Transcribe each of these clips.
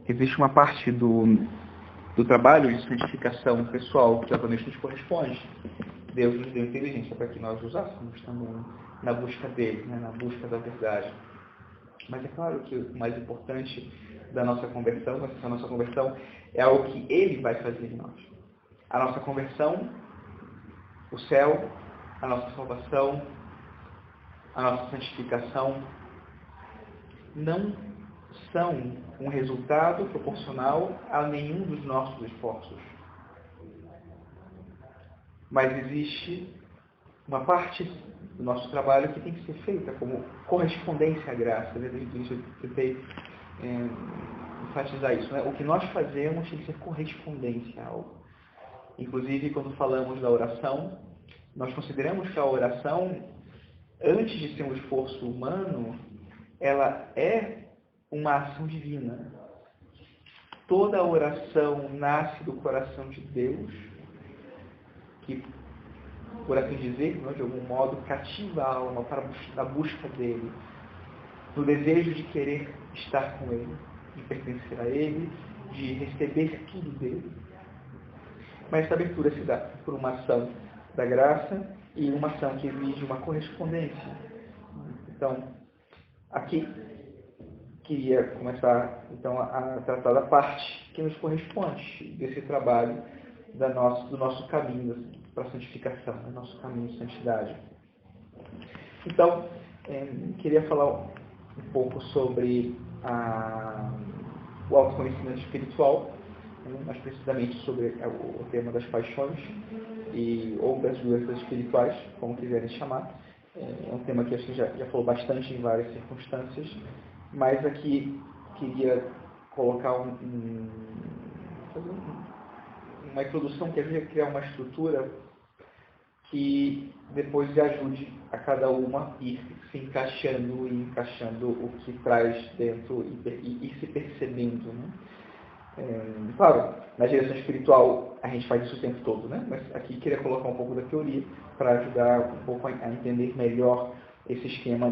existe uma parte do trabalho de santificação pessoal que obviamente nos corresponde. Deus nos deu inteligência para que nós usássemos também na busca dele, né, na busca da verdade. Mas é claro que o mais importante da nossa conversão, essa nossa conversão, é algo que ele vai fazer em nós. A nossa conversão, o céu, a nossa salvação, a nossa santificação, não são um resultado proporcional a nenhum dos nossos esforços. Mas existe uma parte do nosso trabalho que tem que ser feita como correspondência à graça. Eu tentei enfatizar isso, né? O que nós fazemos tem que ser correspondência a algo. Inclusive, quando falamos da oração, nós consideramos que a oração, antes de ser um esforço humano, ela é uma ação divina. Toda oração nasce do coração de Deus, que, por assim dizer, de algum modo, cativa a alma para a busca dele, no desejo de querer estar com ele, de pertencer a ele, de receber tudo dele. Mas essa abertura se dá por uma ação da graça e uma ação que exige uma correspondência. Então, aqui queria começar então a tratar da parte que nos corresponde desse trabalho do nosso caminho para a santificação, do nosso caminho de santidade. Então, queria falar um pouco sobre o autoconhecimento espiritual, mais precisamente sobre o tema das paixões ou das doenças espirituais, como quiserem chamar. É um tema que a gente já falou bastante em várias circunstâncias, mas aqui queria colocar uma introdução que ajude a criar uma estrutura que depois ajude a cada uma ir se encaixando e encaixando o que traz dentro e ir se percebendo, né? Claro, na direção espiritual a gente faz isso o tempo todo, né? Mas aqui queria colocar um pouco da teoria para ajudar um pouco a entender melhor esse esquema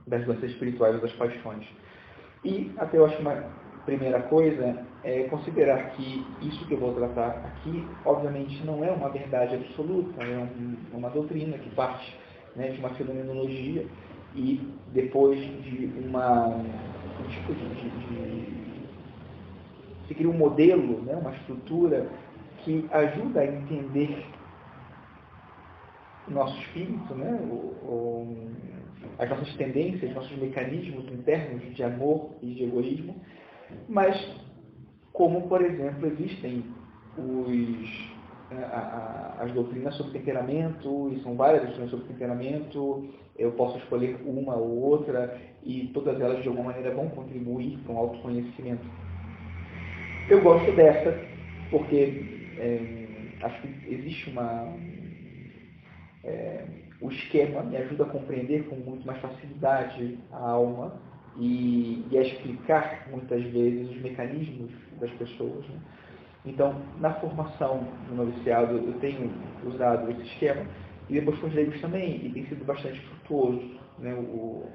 das doenças espirituais ou das paixões. E até eu acho uma primeira coisa é considerar que isso que eu vou tratar aqui, obviamente, não é uma verdade absoluta, é uma doutrina que parte, né, de uma fenomenologia e depois de se cria um modelo, né, uma estrutura que ajuda a entender o nosso espírito, né, as nossas tendências, nossos mecanismos internos de amor e de egoísmo, mas como, por exemplo, existem as doutrinas sobre temperamento, e são várias doutrinas sobre temperamento, eu posso escolher uma ou outra, e todas elas de alguma maneira vão contribuir para um autoconhecimento. Eu gosto dessa, porque acho que existe o esquema me ajuda a compreender com muito mais facilidade a alma e a explicar muitas vezes os mecanismos das pessoas, né? Então, na formação do noviciado, eu tenho usado esse esquema e depois com os leigos também, e tem sido bastante frutuoso, né?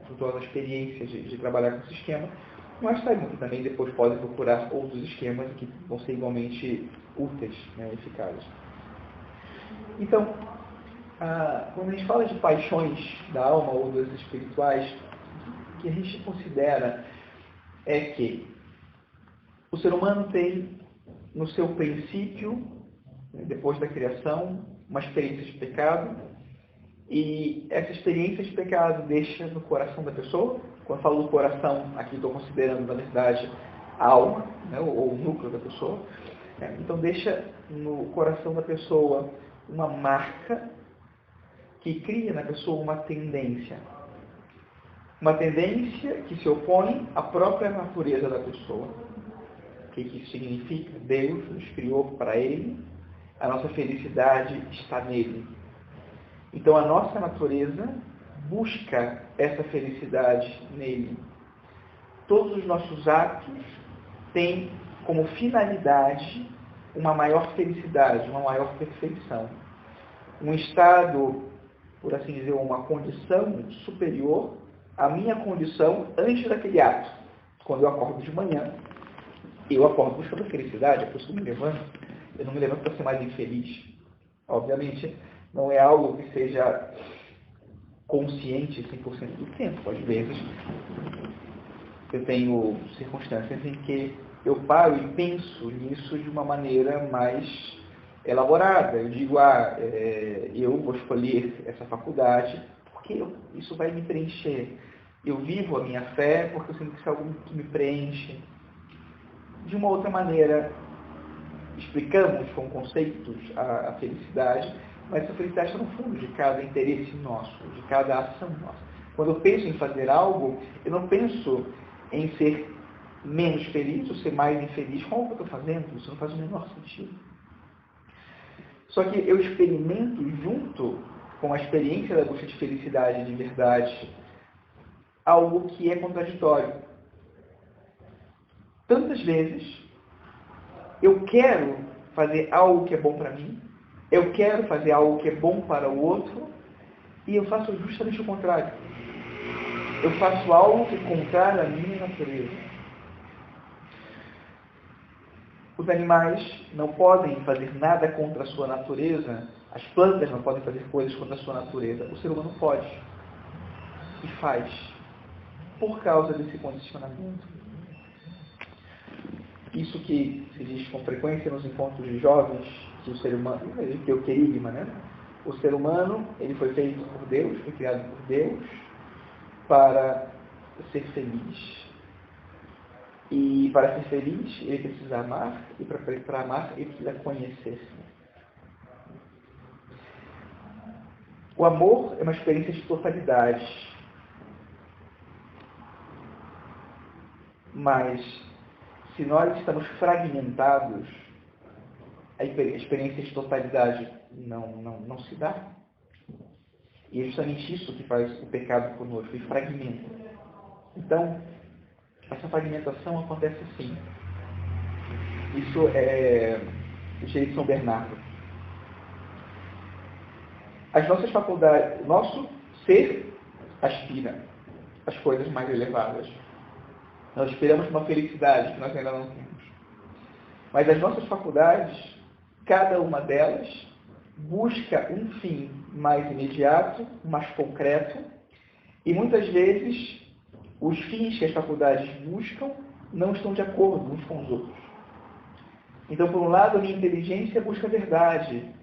Frutuosa a experiência de trabalhar com esse esquema. Mas saibam que também depois podem procurar outros esquemas que vão ser igualmente úteis, né, eficazes. Então, quando a gente fala de paixões da alma ou das espirituais, o que a gente considera é que o ser humano tem no seu princípio, depois da criação, uma experiência de pecado, e essa experiência de pecado deixa no coração da pessoa. Quando eu falo do coração, aqui estou considerando, na verdade, a alma, né, ou o núcleo da pessoa. Então, deixa no coração da pessoa uma marca que cria na pessoa uma tendência. Uma tendência que se opõe à própria natureza da pessoa. O que isso significa? Deus nos criou para Ele, a nossa felicidade está nele. Então, a nossa natureza busca essa felicidade nele. Todos os nossos atos têm como finalidade uma maior felicidade, uma maior perfeição. Um estado, por assim dizer, uma condição superior à minha condição antes daquele ato. Quando eu acordo de manhã, eu acordo buscando a felicidade, é por isso que eu me levanto. Eu não me levanto para ser mais infeliz. Obviamente, não é algo que seja consciente 100% do tempo. Às vezes, eu tenho circunstâncias em que eu paro e penso nisso de uma maneira mais elaborada. Eu digo, eu vou escolher essa faculdade porque isso vai me preencher. Eu vivo a minha fé porque eu sinto que isso é algo que me preenche. De uma outra maneira, explicamos com conceitos a felicidade, mas essa felicidade está no fundo de cada interesse nosso, de cada ação nossa. Quando eu penso em fazer algo, eu não penso em ser menos feliz ou ser mais infeliz com o que eu estou fazendo. Isso não faz o menor sentido. Só que eu experimento, junto com a experiência da busca de felicidade de verdade, algo que é contraditório. Tantas vezes, eu quero fazer algo que é bom para mim, eu quero fazer algo que é bom para o outro, e eu faço justamente o contrário. Eu faço algo que é contrário à minha natureza. Os animais não podem fazer nada contra a sua natureza, as plantas não podem fazer coisas contra a sua natureza, o ser humano pode. E faz. Por causa desse condicionamento. Isso que se diz com frequência nos encontros de jovens, que o ser humano, que o querigma, né? O ser humano, ele foi feito por Deus, foi criado por Deus para ser feliz. E para ser feliz, ele precisa amar, e para amar, ele precisa conhecer-se. O amor é uma experiência de totalidade. Mas, se nós estamos fragmentados, a experiência de totalidade não se dá. E é justamente isso que faz o pecado conosco, ele fragmenta. Então, essa fragmentação acontece assim. Isso é o de São Bernardo. As nossas faculdades, nosso ser aspira às coisas mais elevadas. Nós esperamos uma felicidade que nós ainda não temos. Mas as nossas faculdades, cada uma delas, busca um fim mais imediato, mais concreto, e muitas vezes os fins que as faculdades buscam não estão de acordo uns com os outros. Então, por um lado, a minha inteligência busca a verdade,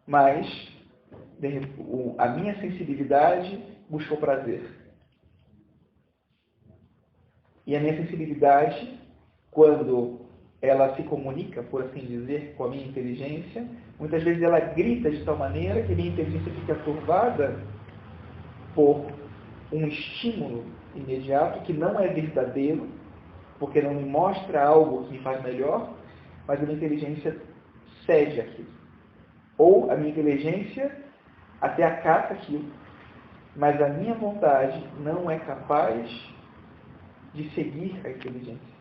mas a minha sensibilidade busca o prazer. E a minha sensibilidade, quando ela se comunica, por assim dizer, com a minha inteligência, muitas vezes ela grita de tal maneira que a minha inteligência fica turbada por um estímulo imediato que não é verdadeiro, porque não me mostra algo que me faz melhor, mas a minha inteligência cede aquilo. Ou a minha inteligência até acata aquilo, mas a minha vontade não é capaz de seguir a inteligência.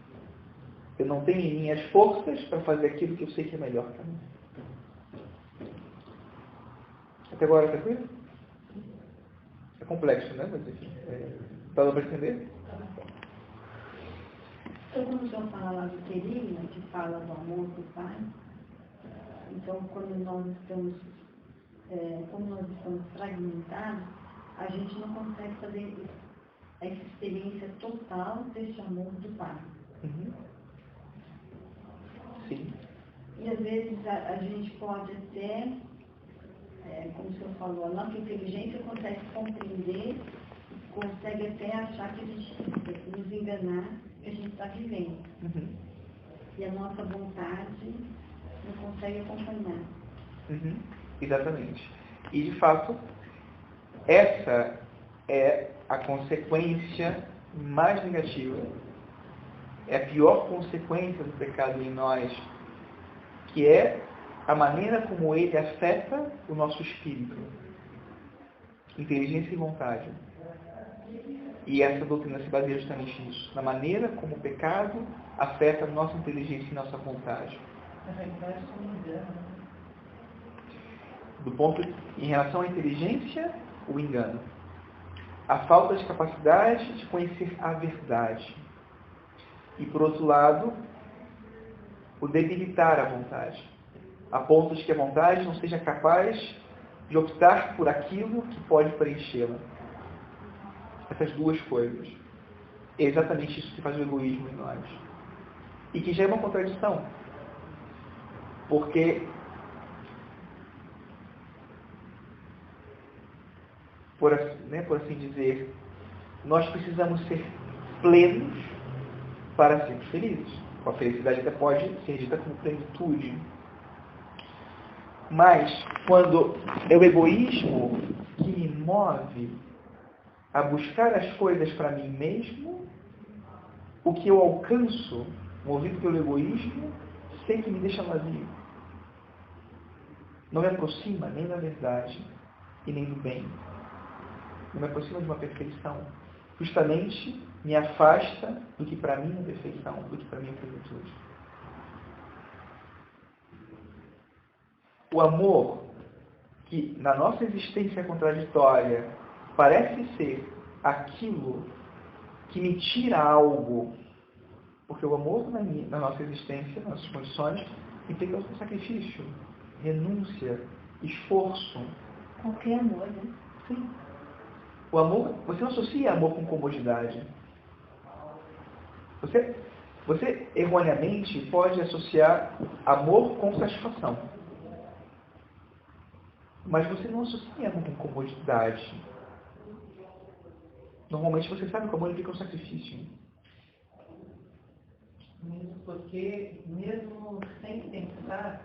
Eu não tenho em mim as forças para fazer aquilo que eu sei que é melhor para mim. Até agora, tranquilo? É complexo, né? Mas enfim, dá para entender? Então, quando o senhor fala lá do querigma, que fala do amor do Pai, então, quando nós estamos fragmentados, a gente não consegue fazer essa experiência total desse amor do Pai. Uhum. Sim. E às vezes a gente pode até, como o senhor falou, a nossa inteligência consegue compreender, consegue até achar que a gente nos enganar, que a gente está vivendo. Uhum. E a nossa vontade não consegue acompanhar. Uhum. Exatamente. E, de fato, essa é a consequência mais negativa, é a pior consequência do pecado em nós, que é a maneira como ele afeta o nosso espírito, inteligência e vontade. E essa doutrina se baseia justamente nisso, na maneira como o pecado afeta a nossa inteligência e nossa vontade. Em relação à inteligência, o engano. A falta de capacidade de conhecer a verdade. E, por outro lado, o debilitar a vontade, a ponto de que a vontade não seja capaz de optar por aquilo que pode preenchê-la. Essas duas coisas. É exatamente isso que faz o egoísmo em nós. E que já é uma contradição. Porque, por assim dizer, nós precisamos ser plenos para sermos felizes. A felicidade até pode ser dita como plenitude. Mas, quando é o egoísmo que me move a buscar as coisas para mim mesmo, o que eu alcanço, movido pelo egoísmo, sempre me deixa vazio. Não me aproxima nem da verdade e nem do bem. Não me aproxima de uma perfeição. Justamente me afasta do que para mim é perfeição, do que para mim é plenitude. O amor, que na nossa existência contraditória parece ser aquilo que me tira algo, porque o amor na nossa existência, nas nossas condições, implica um sacrifício, renúncia, esforço. Qualquer amor, né? Sim. O amor, você não associa amor com comodidade. Você erroneamente pode associar amor com satisfação. Mas você não associa amor com comodidade. Normalmente você sabe que o amor implica um sacrifício. Mesmo porque, mesmo sem pensar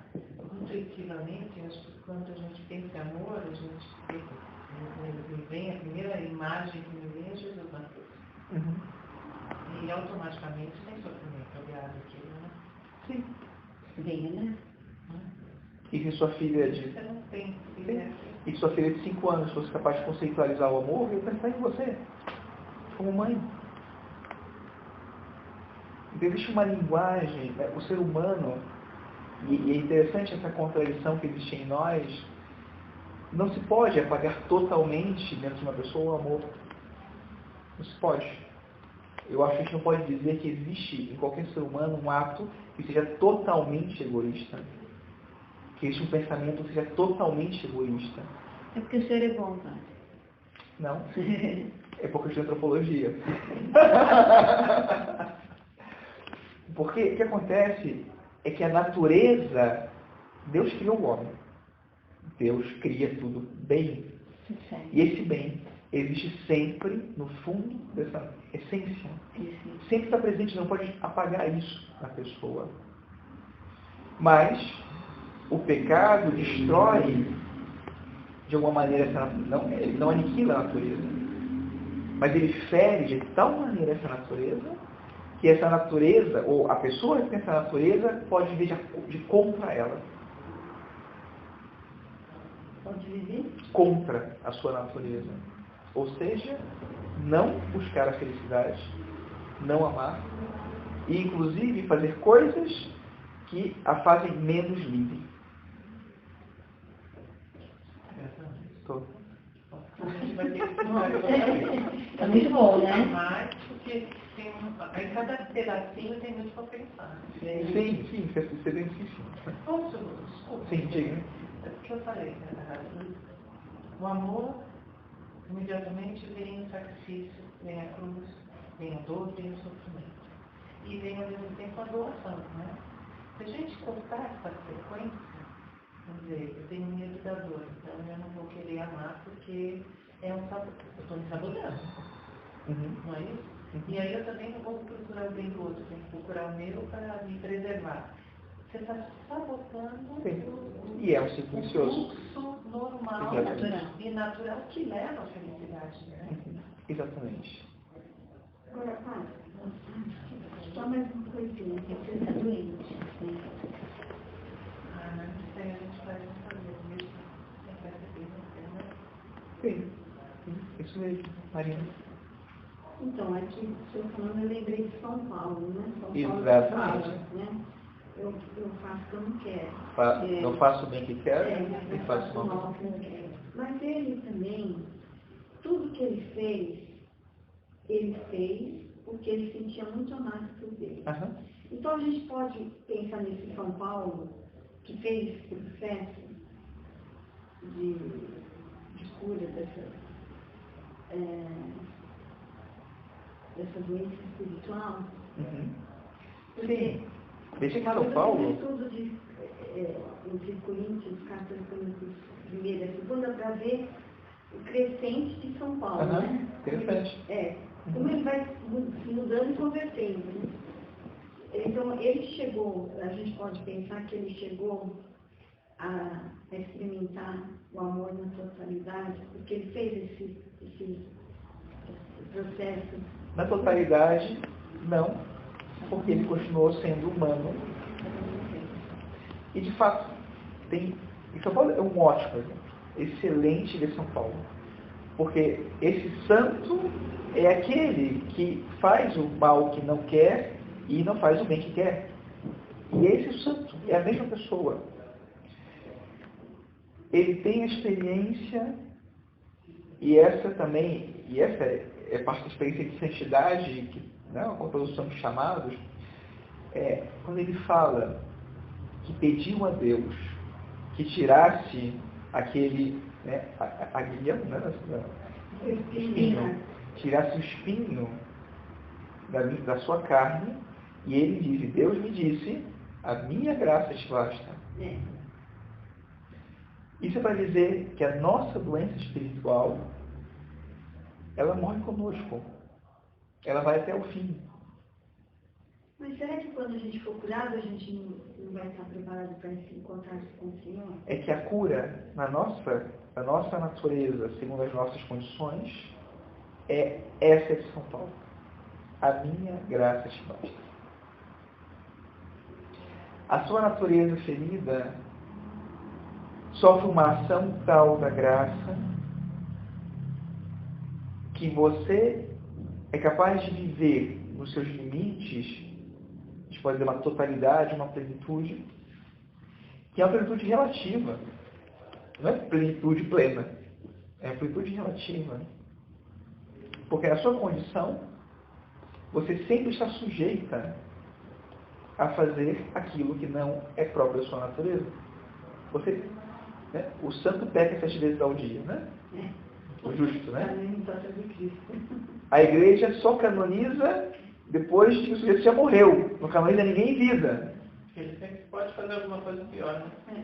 intuitivamente, acho que quando a gente pensa em amor, a gente vem a primeira imagem que me vem é Jesus na cruz. Uhum. E automaticamente tem sofrimento aliado aquilo, né? Sim. Bem, né? E que sua filha de... Você não tem filha. E que sua filha de 5 anos fosse capaz de conceitualizar o amor, eu pensar em você, como mãe. Então, existe uma linguagem, né? O ser humano, e é interessante essa contradição que existe em nós, não se pode apagar totalmente dentro de uma pessoa o amor. Não se pode. Eu acho que a gente não pode dizer que existe em qualquer ser humano um ato que seja totalmente egoísta. Que existe um pensamento que seja totalmente egoísta. É porque o senhor é bom, pai. Não. É porque eu estudo antropologia. Porque o que acontece é que a natureza, Deus criou o homem. Deus cria tudo bem. E esse bem existe sempre no fundo dessa essência. Sempre está presente, não pode apagar isso na pessoa. Mas o pecado destrói, de alguma maneira, ele não aniquila a natureza. Mas ele fere de tal maneira essa natureza, que essa natureza, ou a pessoa que tem essa natureza, pode viver de contra ela. Pode viver? Contra a sua natureza. Ou seja, não buscar a felicidade, não amar, e inclusive fazer coisas que a fazem menos livre. É muito bom, né? Mais porque em cada pedacinho tem muito para pensar. Sim, você bem difícil. Posso? Desculpa. Sim, diga. É porque eu falei, o amor, imediatamente vem o sacrifício, vem a cruz, vem a dor, vem o sofrimento. E vem ao mesmo tempo a doação, né? Se a gente cortar essa sequência, vamos dizer, eu tenho medo da dor, então eu não vou querer amar porque é um sabor. Eu estou me sabotando. Não é isso? E aí eu também não vou procurar o bem do outro, tenho que procurar o meu para me preservar. Você está sabotando E é um ciclo vicioso. fluxo normal e natural que leva à felicidade, né? Exatamente. Agora, pai, só mais uma coisinha, você está doente, né? Isso aí a gente vai fazer isso. Sim, isso mesmo, Marina. Então, aqui, o senhor falando, eu lembrei de São Paulo, né? São Paulo Exatamente. fala, né? Eu faço o que eu não quero. Não faço o bem que quero e faço o mal que eu não quero. Mas ele também, tudo que ele fez porque ele sentia muito amado por Deus. Aham. Então, Então a gente pode pensar nesse São Paulo, que fez esse processo de cura dessa doença espiritual. Sim. Veja que São Paulo... estudo entre Coríntios, cartas Coríntios, primeira e segunda, para ver o crescente de São Paulo, né? Interessante. Como ele vai se mudando e convertendo, né? Então, ele chegou, a gente pode pensar que ele chegou a experimentar o amor na totalidade, porque ele fez esse processo. Na totalidade, não, porque ele continuou sendo humano. E, de fato, e São Paulo é um ótimo exemplo, excelente de São Paulo. Porque esse santo é aquele que faz o mal que não quer e não faz o bem que quer. E esse santo é a mesma pessoa. Ele tem a experiência, e essa é parte da experiência de santidade, que, né, quando todos somos chamados, quando ele fala que pediu a Deus que tirasse aquele, né, aguilhão, né, espinho, tirasse o espinho da sua carne, e ele diz, Deus me disse, a minha graça te basta. Isso é para dizer que a nossa doença espiritual, ela morre conosco. Ela vai até o fim. Mas será que quando a gente for curado, a gente não vai estar preparado para se encontrar com o Senhor? É que a cura, na nossa natureza, segundo as nossas condições, essa de São Paulo. A minha graça te basta. A sua natureza ferida sofre uma ação tal da graça que você é capaz de viver nos seus limites, a gente pode dizer uma totalidade, uma plenitude, que é uma plenitude relativa. Não é plenitude plena, é plenitude relativa. Porque na sua condição, você sempre está sujeita a fazer aquilo que não é próprio da sua natureza. O santo peca 7 vezes ao dia, né? O justo, né? A igreja só canoniza depois que o sujeito já morreu. Não canoniza ninguém em vida. Ele sempre pode fazer alguma coisa pior, né?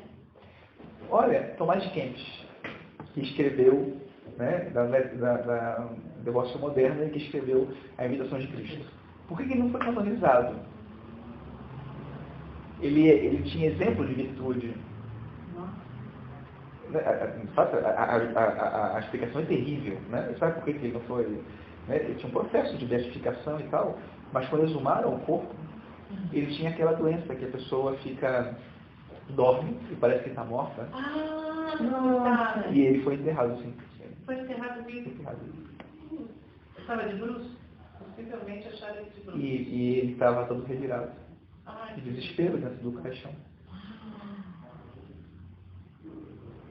Olha, Tomás de Kempis, que escreveu, né, da devoção moderna, e que escreveu a Imitação de Cristo. Por que ele não foi canonizado? Ele tinha exemplo de virtude. A explicação é terrível, né? Sabe por que ele não foi? Né? Ele tinha um processo de beatificação e tal, mas quando exumaram o corpo, ele tinha aquela doença que a pessoa dorme e parece que está morta. Nossa! E ele foi enterrado assim. Foi enterrado vivo. Estava de bruços? Possivelmente acharam ele de bruços. E ele estava todo revirado. De desespero dentro do caixão.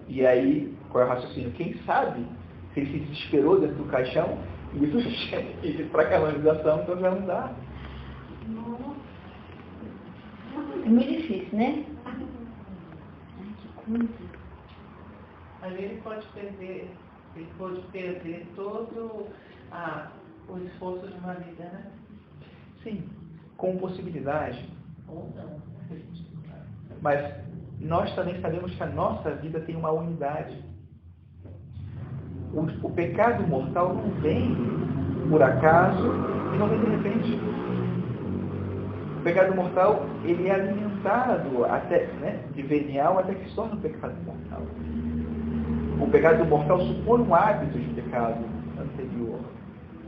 E aí, qual é o raciocínio? Quem sabe se ele se desesperou dentro do caixão e isso para canonização, então já não dá. É muito difícil, né? Aí ele pode perder todo o esforço de uma vida, né? Sim, com possibilidade. Ou não. Mas nós também sabemos que a nossa vida tem uma unidade. O pecado mortal não vem por acaso e não vem de repente. O pecado mortal, ele é alimentado até, né, de venial até que se torna um pecado mortal. O pecado mortal supõe um hábito de pecado anterior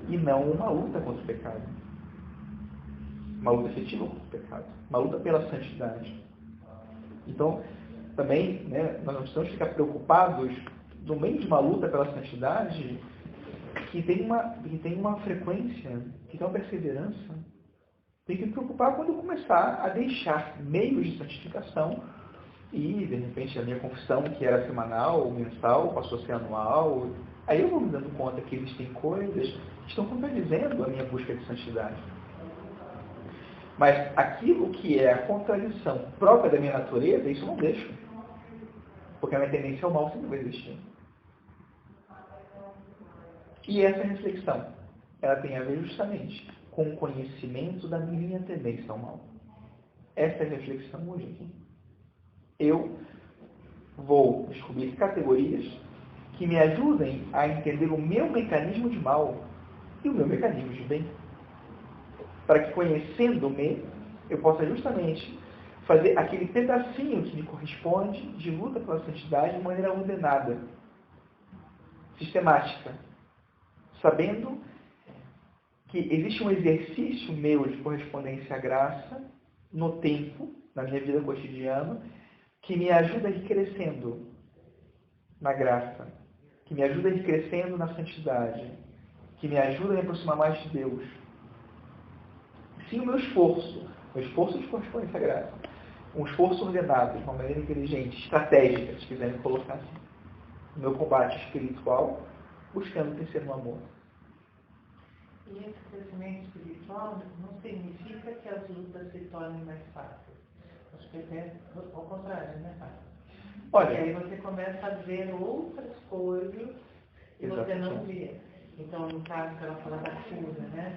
e não uma luta contra o pecado. Uma luta efetiva contra o pecado. Uma luta pela santidade. Então, também, né, nós não precisamos ficar preocupados no meio de uma luta pela santidade que tem uma frequência, que tem uma perseverança. Tem que me preocupar quando eu começar a deixar meios de santificação e, de repente, a minha confissão, que era semanal ou mensal, passou a ser anual. Aí eu vou me dando conta que existem coisas que estão contradizendo a minha busca de santidade. Mas aquilo que é a contradição própria da minha natureza, isso eu não deixo. Porque a minha tendência ao mal sempre vai existir. E essa reflexão, ela tem a ver justamente com o conhecimento da minha tendência ao mal. Essa é a reflexão hoje aqui. Eu vou descobrir categorias que me ajudem a entender o meu mecanismo de mal e o meu mecanismo de bem. Para que, conhecendo-me, eu possa justamente fazer aquele pedacinho que me corresponde de luta pela santidade de maneira ordenada, sistemática, sabendo que existe um exercício meu de correspondência à graça no tempo, na minha vida cotidiana, que me ajuda a ir crescendo na graça, que me ajuda a ir crescendo na santidade, que me ajuda a me aproximar mais de Deus. Sim, o meu esforço de correspondência à graça, um esforço ordenado, de uma maneira inteligente, estratégica, se quiserem colocar assim, no meu combate espiritual, buscando crescer no amor. E esse crescimento espiritual não significa que as lutas se tornem mais fáceis. Acho que é ao contrário, né? Olha, e aí você começa a ver outras coisas que você não via. Então, no caso que ela fala da cura, né?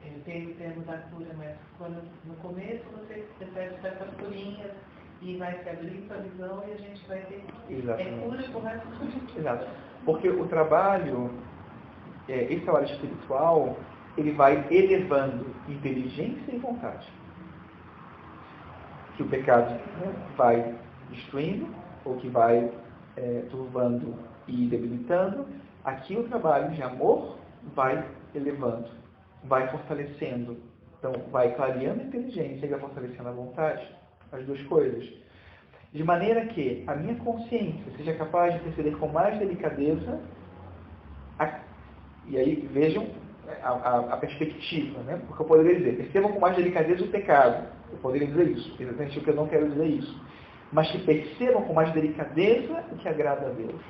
Eu tenho o termo da cura, mas quando no começo você percebe certas curinhas e vai se abrir sua visão e a gente vai ter cura por resto do dia. Exato. Porque o trabalho, esse trabalho espiritual, ele vai elevando inteligência e vontade. Que o pecado vai destruindo, ou que vai turvando e debilitando, aqui o trabalho de amor vai elevando, vai fortalecendo. Então, vai clareando a inteligência e vai fortalecendo a vontade, as duas coisas. De maneira que a minha consciência seja capaz de perceber com mais delicadeza, e aí vejam a perspectiva, né? Porque eu poderia dizer, percebam com mais delicadeza o pecado. Eu poderia dizer isso, exatamente o que eu não quero dizer isso. Mas que percebam com mais delicadeza o que agrada a Deus.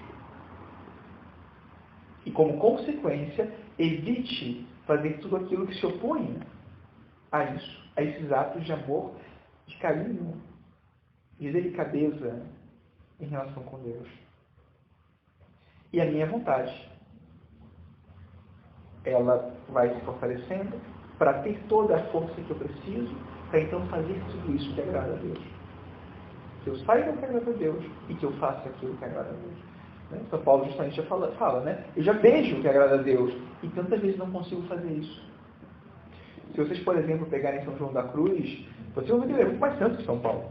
E como consequência, evite fazer tudo aquilo que se opõe a isso, a esses atos de amor, de carinho, de delicadeza em relação com Deus. E a minha vontade, ela vai se fortalecendo para ter toda a força que eu preciso para então fazer tudo isso que agrada a Deus. Que eu saiba o que agrada a Deus e que eu faça aquilo que agrada a Deus. Né? São Paulo justamente já fala, né? Eu já vejo o que agrada a Deus e tantas vezes não consigo fazer isso. Se vocês, por exemplo, pegarem São João da Cruz, vocês vão ver muito mais santo que São Paulo.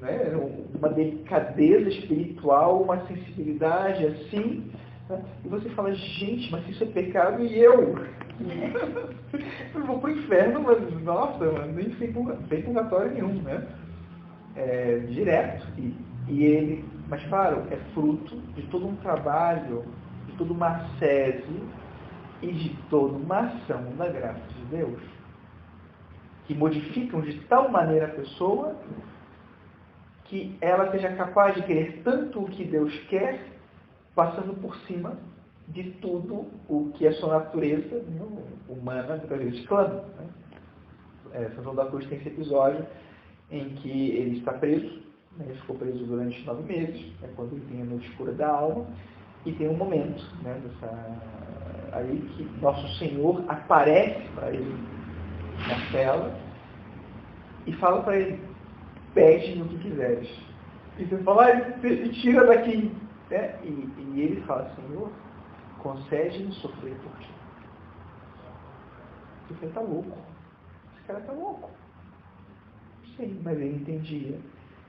Né? Uma delicadeza espiritual, uma sensibilidade assim. Né? E você fala, gente, mas isso é pecado e eu? Eu vou para o inferno, mas nossa, nem sem purgatório nenhum, né? Direto. E ele, mas claro, é fruto de todo um trabalho, de toda uma ascese e de toda uma ação da graça de Deus, que modificam de tal maneira a pessoa que ela seja capaz de querer tanto o que Deus quer, passando por cima de tudo o que a sua natureza humana muitas vezes clama. Né? São João da Cruz tem esse episódio em que ele está preso, né? Ele ficou preso durante 9 meses, né? Quando ele tem a noite escura da alma, e tem um momento, né? Aí que Nosso Senhor aparece para ele na cela e fala para ele, pede o que quiseres. E você fala, me tira daqui. Né? E ele fala, Senhor, concede-me sofrer por ti. Você está louco. Esse cara está louco. Sim, mas ele entendia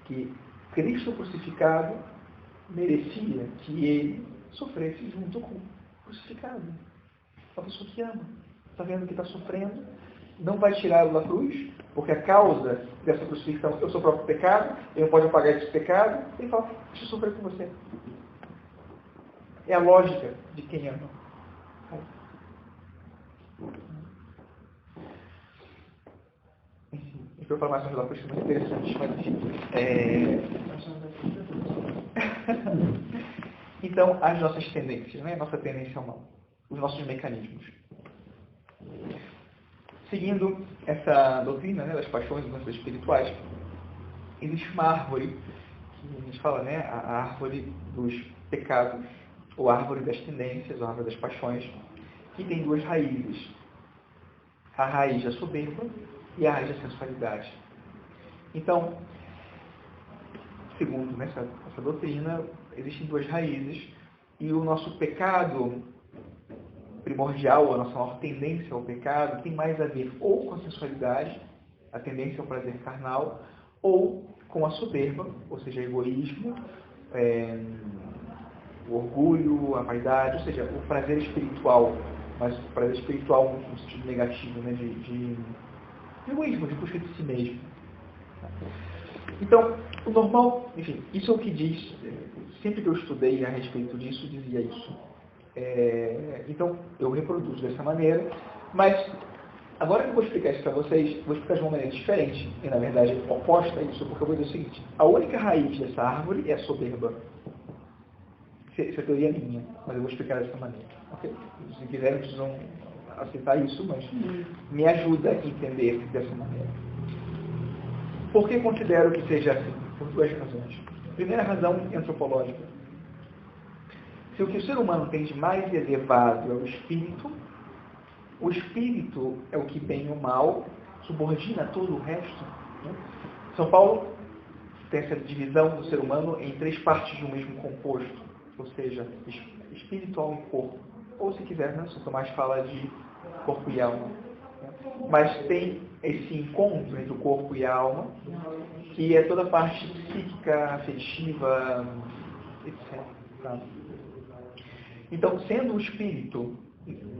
que Cristo crucificado merecia que ele sofresse junto com o crucificado. Uma pessoa que ama. Está vendo que está sofrendo, não vai tirá-lo da cruz, porque a causa dessa crucifixão é o seu próprio pecado, ele não pode apagar esse pecado, ele fala, deixa eu sofrer com você. É a lógica de quem ama. Enfim, informações lá foi muito interessante, mas então, as nossas tendências, né? Nossa tendência ao mal, os nossos mecanismos. seguindo essa doutrina, né, das paixões e doenças espirituais, existe uma árvore, que a gente fala, né, a árvore dos pecados, ou a árvore das tendências, ou a árvore das paixões, que tem duas raízes. A raiz da soberba e a raiz da sensualidade. Então, segundo, né, essa doutrina, existem duas raízes, e o nosso pecado primordial, a nossa maior tendência ao pecado, tem mais a ver ou com a sensualidade, a tendência ao prazer carnal, ou com a soberba, ou seja, egoísmo, o orgulho, a vaidade, ou seja, o prazer espiritual, mas o prazer espiritual no sentido negativo, né, de egoísmo, de busca de si mesmo. Então, o normal, enfim, isso é o que diz, sempre que eu estudei a respeito disso, dizia isso. Então, eu reproduzo dessa maneira, mas agora que eu vou explicar isso para vocês, vou explicar de uma maneira diferente, e na verdade oposta a isso, porque eu vou dizer o seguinte: a única raiz dessa árvore é a soberba. Essa teoria é minha, mas eu vou explicar dessa maneira. Okay? Se quiserem, precisam aceitar isso, mas me ajuda a entender dessa maneira. Por que considero que seja assim? Por duas razões. Primeira razão, antropológica. Se o que o ser humano tem de mais elevado é o espírito é o que, bem ou mal, subordina todo o resto. Né? São Paulo tem essa divisão do ser humano em três partes de um mesmo composto, ou seja, espiritual e corpo. Ou, se quiser, né, São Tomás fala de corpo e alma. Mas tem esse encontro entre o corpo e a alma, que é toda a parte psíquica, afetiva, etc. Tá? Então, sendo o espírito,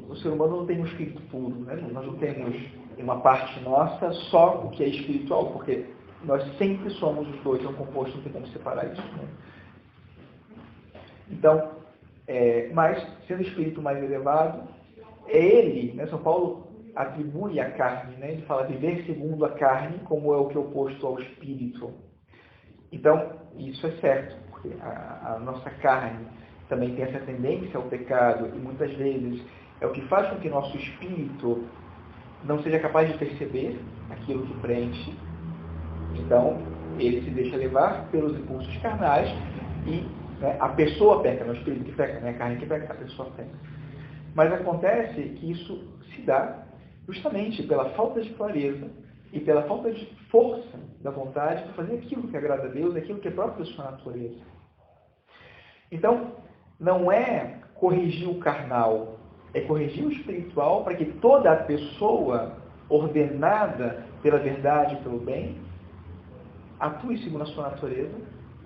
o ser humano não tem um espírito puro, né? Nós não temos em uma parte nossa só o que é espiritual, porque nós sempre somos os dois, é um composto, não tem como separar isso. Né? Então, mas, sendo o espírito mais elevado, é ele, né? São Paulo atribui a carne, né? Ele fala viver segundo a carne, como é o que é oposto ao espírito. Então, isso é certo, porque a nossa carne também tem essa tendência ao pecado, e muitas vezes é o que faz com que nosso espírito não seja capaz de perceber aquilo que preenche. Então, ele se deixa levar pelos impulsos carnais e, né, a pessoa peca, não é o espírito que peca, não é a carne que peca, a pessoa peca. Mas acontece que isso se dá justamente pela falta de clareza e pela falta de força da vontade para fazer aquilo que agrada a Deus, aquilo que é próprio da sua natureza. Então, não é corrigir o carnal, é corrigir o espiritual para que toda a pessoa ordenada pela verdade e pelo bem atue segundo a sua natureza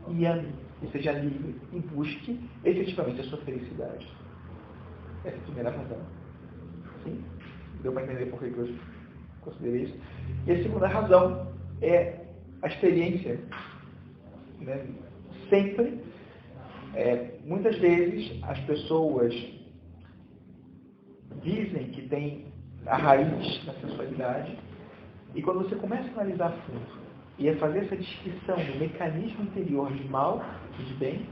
e ame, e seja livre e busque efetivamente a sua felicidade. Essa é a primeira razão. Sim? Deu para entender por que eu considerei isso. E a segunda razão é a experiência. Né? Sempre, muitas vezes, as pessoas dizem que tem a raiz na sensualidade, e quando você começa a analisar a fundo e a fazer essa descrição do mecanismo interior de mal e de bem,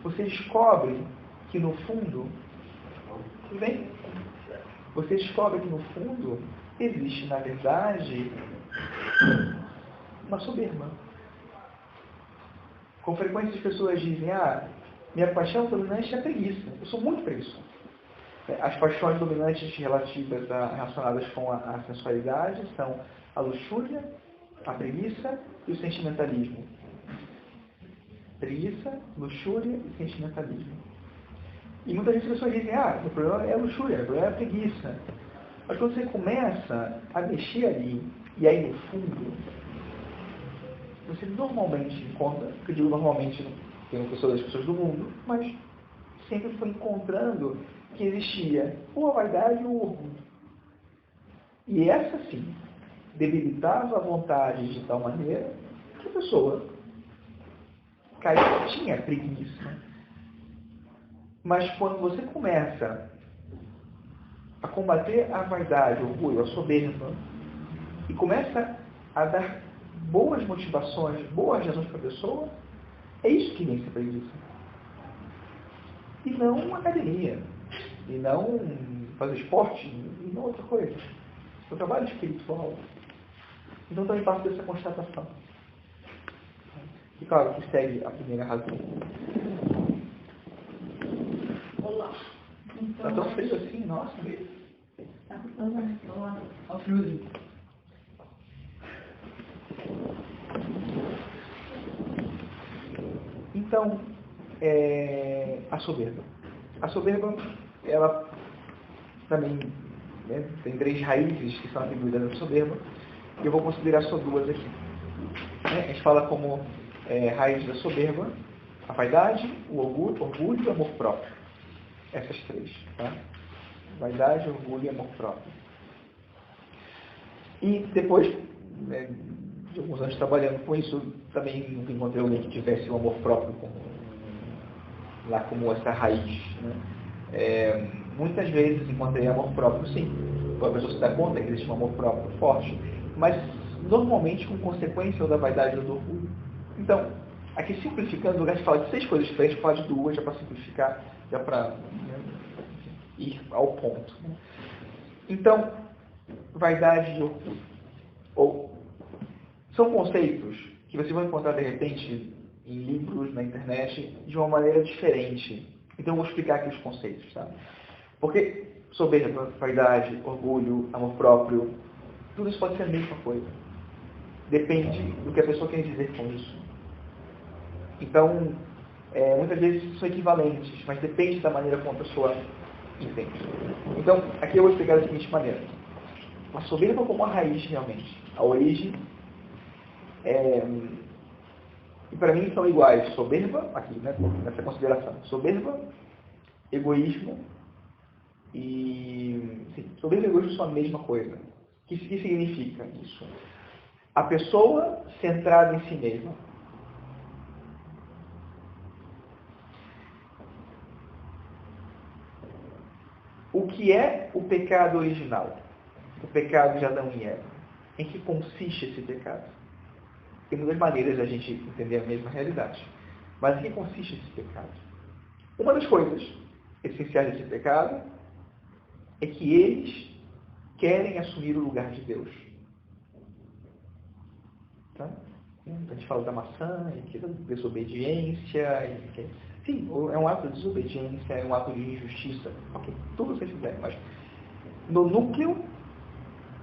você descobre que no fundo, tudo bem? Você descobre que no fundo existe, na verdade, uma soberba. Com frequência as pessoas dizem: minha paixão dominante é a preguiça. Eu sou muito preguiçoso. As paixões dominantes relacionadas com a sensualidade são a luxúria, a preguiça e o sentimentalismo. Preguiça, luxúria e sentimentalismo. E muitas vezes as pessoas dizem: o problema é a luxúria, o problema é a preguiça. Mas quando você começa a mexer ali, e aí no fundo, você normalmente encontra, porque eu digo normalmente, tem uma pessoa das pessoas do mundo, mas sempre foi encontrando que existia ou a vaidade ou o orgulho. E essa sim, debilitava a vontade de tal maneira que a pessoa tinha preguiça. Mas quando você começa a combater a vaidade, o orgulho, a soberba, e começa a dar boas motivações, boas razões para a pessoa, é isso que vence a preguiça. E não academia, e não fazer esporte, e não outra coisa. seu trabalho espiritual. Então também parte dessa constatação. E claro, que segue a primeira razão. Olá. Está tão feio assim, nossa. Olá. Então, a soberba. A soberba, ela também, né, tem 3 raízes que são atribuídas à soberba, e eu vou considerar só 2 aqui. A gente fala como raiz da soberba, a vaidade, o orgulho e o amor próprio. Essas 3. Tá? Vaidade, orgulho e amor próprio. E depois, né, de alguns anos trabalhando com isso, também nunca encontrei alguém que tivesse o amor próprio lá como essa raiz. Né? Muitas vezes encontrei amor próprio, sim. A pessoa se dá conta que existe um amor próprio forte, mas normalmente com consequência ou da vaidade ou do orgulho. Então, aqui simplificando, no lugar de falar de 6 coisas diferentes, falar de 2, já para simplificar, já para ir ao ponto. Né? Então, vaidade e orgulho. São conceitos que vocês vão encontrar, de repente, em livros, na internet, de uma maneira diferente. Então, eu vou explicar aqui os conceitos. Tá? Porque soberba, vaidade, orgulho, amor próprio, tudo isso pode ser a mesma coisa. Depende do que a pessoa quer dizer com isso. Então, muitas vezes são equivalentes, mas depende da maneira como a pessoa entende. Então, aqui eu vou explicar da seguinte maneira. A soberba como a raiz, realmente. A origem. E para mim são iguais. Soberba, aqui, né, nessa consideração. Soberba, egoísmo e... Sim, soberba e egoísmo são a mesma coisa. O que significa isso? A pessoa centrada em si mesma. O que é o pecado original? O pecado de Adão e Eva. Em que consiste esse pecado? Tem muitas maneiras de a gente entender a mesma realidade. Mas em que consiste esse pecado? Uma das coisas essenciais desse pecado é que eles querem assumir o lugar de Deus. Tá? A gente fala da maçã, e da desobediência. Sim, é um ato de desobediência, é um ato de injustiça. Ok, tudo vocês quiserem, mas no núcleo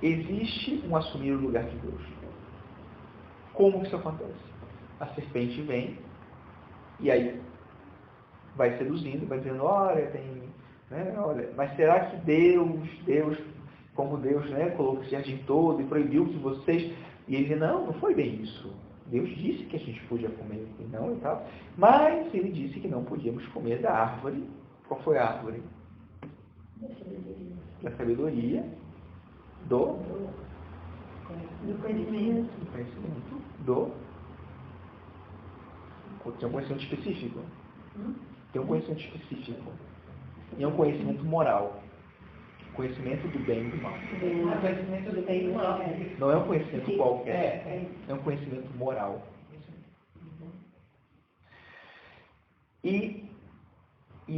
existe um assumir o lugar de Deus. Como que isso acontece? A serpente vem e aí vai seduzindo, vai dizendo, olha, mas será que Deus, como Deus, né, colocou esse jardim todo e proibiu que vocês... E ele diz, não foi bem isso. Deus disse que a gente podia comer, e não e tal. Mas ele disse que não podíamos comer da árvore. Qual foi a árvore? Da sabedoria. Do conhecimento. Tem um conhecimento específico. Tem um conhecimento específico. E é um conhecimento moral. Conhecimento do bem e do mal. Conhecimento do bem e do mal. Não é um conhecimento qualquer. É um conhecimento moral. E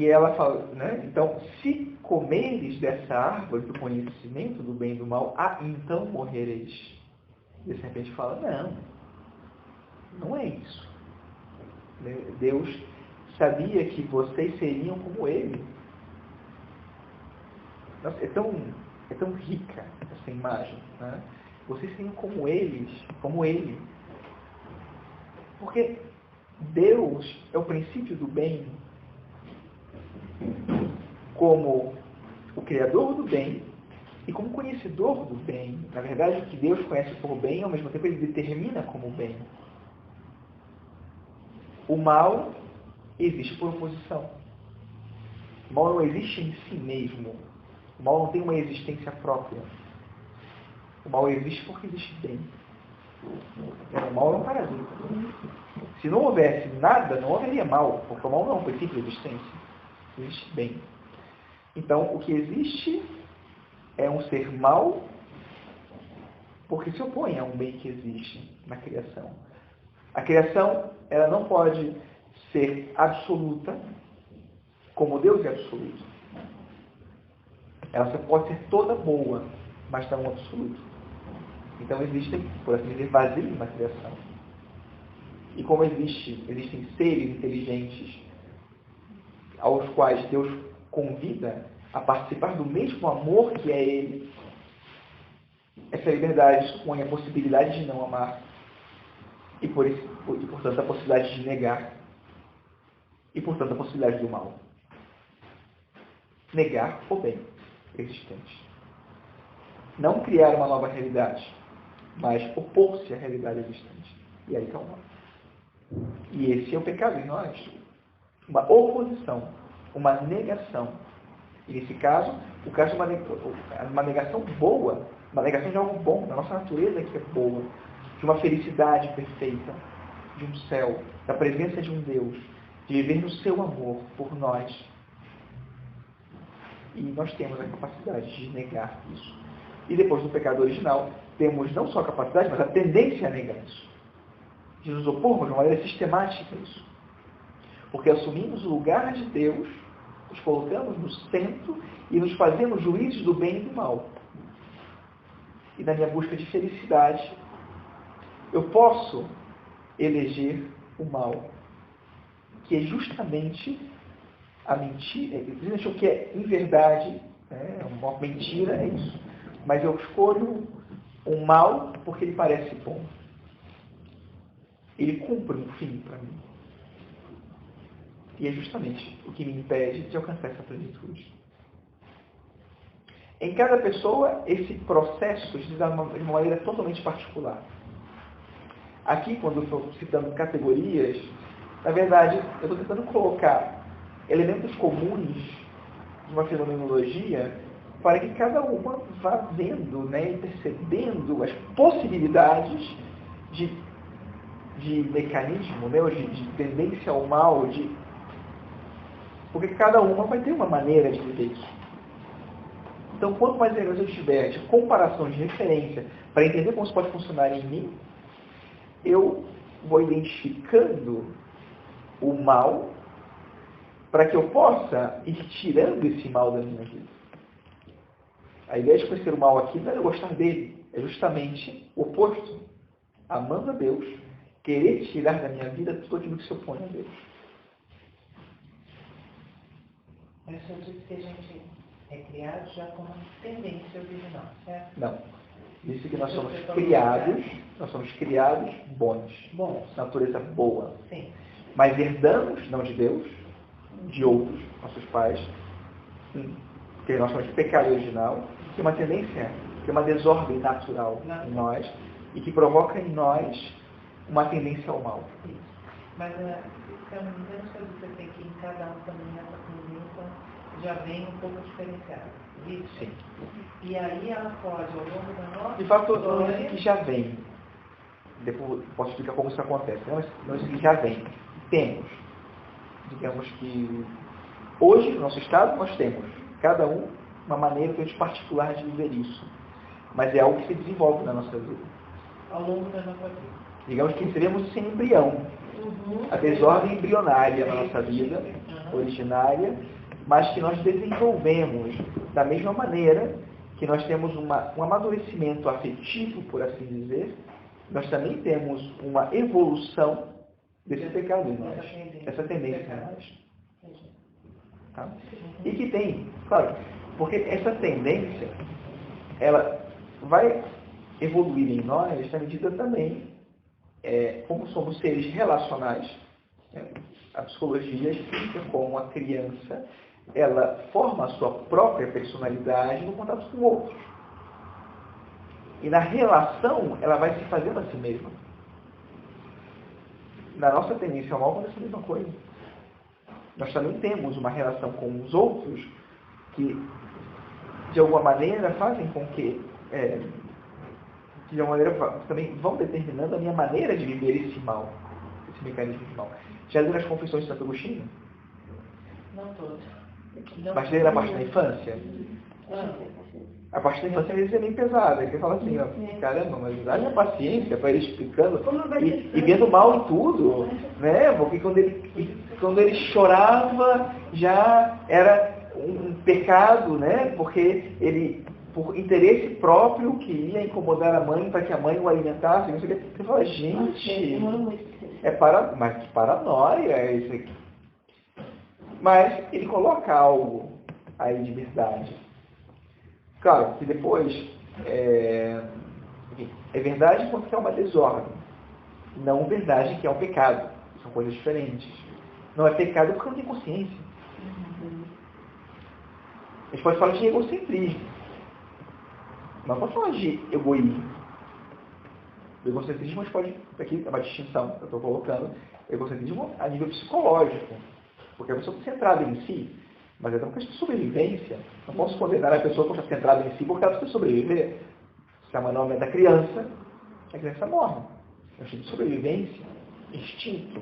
ela fala, né? Então, se comeres dessa árvore do conhecimento do bem e do mal, então morrereis. E de repente fala, não é isso. Deus sabia que vocês seriam como Ele. Nossa, é tão rica essa imagem. Né? Vocês seriam como Ele. Porque Deus é o princípio do bem, como o Criador do bem e como conhecedor do bem. Na verdade, o que Deus conhece por bem, ao mesmo tempo Ele determina como bem. O mal existe por oposição. O mal não existe em si mesmo. O mal não tem uma existência própria. O mal existe porque existe bem. O mal é um parasita. Se não houvesse nada, não haveria mal, porque o mal não é um princípio de existência. Existe bem. Então, o que existe é um ser mau, porque se opõe a um bem que existe na criação. A criação, ela não pode ser absoluta, como Deus é absoluto. Ela só pode ser toda boa, mas não um absoluto. Então existem, por assim dizer, vazios na criação. E como existem seres inteligentes aos quais Deus convida a participar do mesmo amor que é Ele, essa liberdade supõe a possibilidade de não amar e, portanto, a possibilidade de negar e, portanto, a possibilidade do mal. Negar o bem existente. Não criar uma nova realidade, mas opor-se à realidade existente. E aí está o mal. E esse é o pecado em nós. Uma oposição, uma negação. E nesse caso, o caso é uma negação boa, uma negação de algo bom, da nossa natureza que é boa, de uma felicidade perfeita, de um céu, da presença de um Deus, de viver no seu amor por nós. E nós temos a capacidade de negar isso. E depois do pecado original, temos não só a capacidade, mas a tendência a negar isso. De nos opormos de uma maneira sistemática a isso. Porque assumimos o lugar de Deus, nos colocamos no centro e nos fazemos juízes do bem e do mal. E na minha busca de felicidade, eu posso eleger o mal, que é justamente a mentira. Eles acham que é em verdade, uma mentira é isso. Mas eu escolho o mal porque ele parece bom. Ele cumpre um fim para mim. E é justamente o que me impede de alcançar essa plenitude. Em cada pessoa, esse processo se dá de uma maneira totalmente particular. Aqui, quando eu estou citando categorias, na verdade, eu estou tentando colocar elementos comuns de uma fenomenologia para que cada uma vá vendo, e percebendo as possibilidades de mecanismo, de tendência ao mal, porque cada uma vai ter uma maneira de viver isso. Então, quanto mais eu tiver de comparação, de referência, para entender como isso pode funcionar em mim, eu vou identificando o mal para que eu possa ir tirando esse mal da minha vida. A ideia de conhecer o mal aqui não é eu gostar dele, é justamente o oposto. Amando a Deus, querer tirar da minha vida tudo aquilo que se opõe a Deus. Mas eu disse que a gente é criado já com uma tendência original, certo? Não. Disse que nós somos criados bons, natureza boa. Sim. Mas herdamos, não de Deus, de outros, nossos pais, que nós chamamos de pecado original, que é uma tendência, que é uma desordem natural em nós, e que provoca em nós uma tendência ao mal. Isso. Mas, se eu não me engano, você tem que em cada um também nessa tendência já vem um pouco diferenciada. Isso? Sim. E aí ela pode, ao longo da nossa... De fato, não é que já vem. Depois posso explicar como isso acontece. Não é que já vem. Temos. Digamos que hoje, no nosso estado, nós temos, cada um, uma maneira particular de viver isso. Mas é algo que se desenvolve na nossa vida. Ao longo da nossa vida. Digamos que recebemos esse embrião. A desordem embrionária na nossa vida, originária, mas que nós desenvolvemos da mesma maneira que nós temos um amadurecimento afetivo, por assim dizer, nós também temos uma evolução desse pecado em nós, essa tendência em nós. Tá? E que tem, claro, porque essa tendência, ela vai evoluir em nós na medida também, como somos seres relacionais. A psicologia explica como a criança ela forma a sua própria personalidade no contato com outros. E na relação, ela vai se fazendo a si mesma. Na nossa tendência ao mal, acontece a mesma coisa. Nós também temos uma relação com os outros que, de alguma maneira, fazem com que, de alguma maneira, também vão determinando a minha maneira de viver esse mal, esse mecanismo de mal. Já leram as Confissões de Santo Agostinho? Não todos. Mas ler a parte da infância? A parte da infância às vezes é bem pesada. Você fala assim, caramba, mas dá minha paciência para ele explicando e vendo mal em tudo, né? Porque quando ele chorava já era um pecado, né? Porque ele por interesse próprio, queria incomodar a mãe para que a mãe o alimentasse. Você fala, gente, mas que paranoia é isso aqui. Mas ele coloca algo aí de verdade. Claro que depois é verdade quando é uma desordem, não verdade que é um pecado. São coisas diferentes. Não é pecado porque não tem consciência. A gente pode falar de egocentrismo. Não pode falar de egoísmo. O egocentrismo a gente pode, aqui é uma distinção que eu estou colocando, egocentrismo a nível psicológico. Porque a pessoa está centrada em si, mas é uma questão de sobrevivência. Não posso condenar a pessoa por estar centrada em si porque ela precisa sobreviver. Se a manual da criança, a criança morre. É um instinto de sobrevivência, instinto.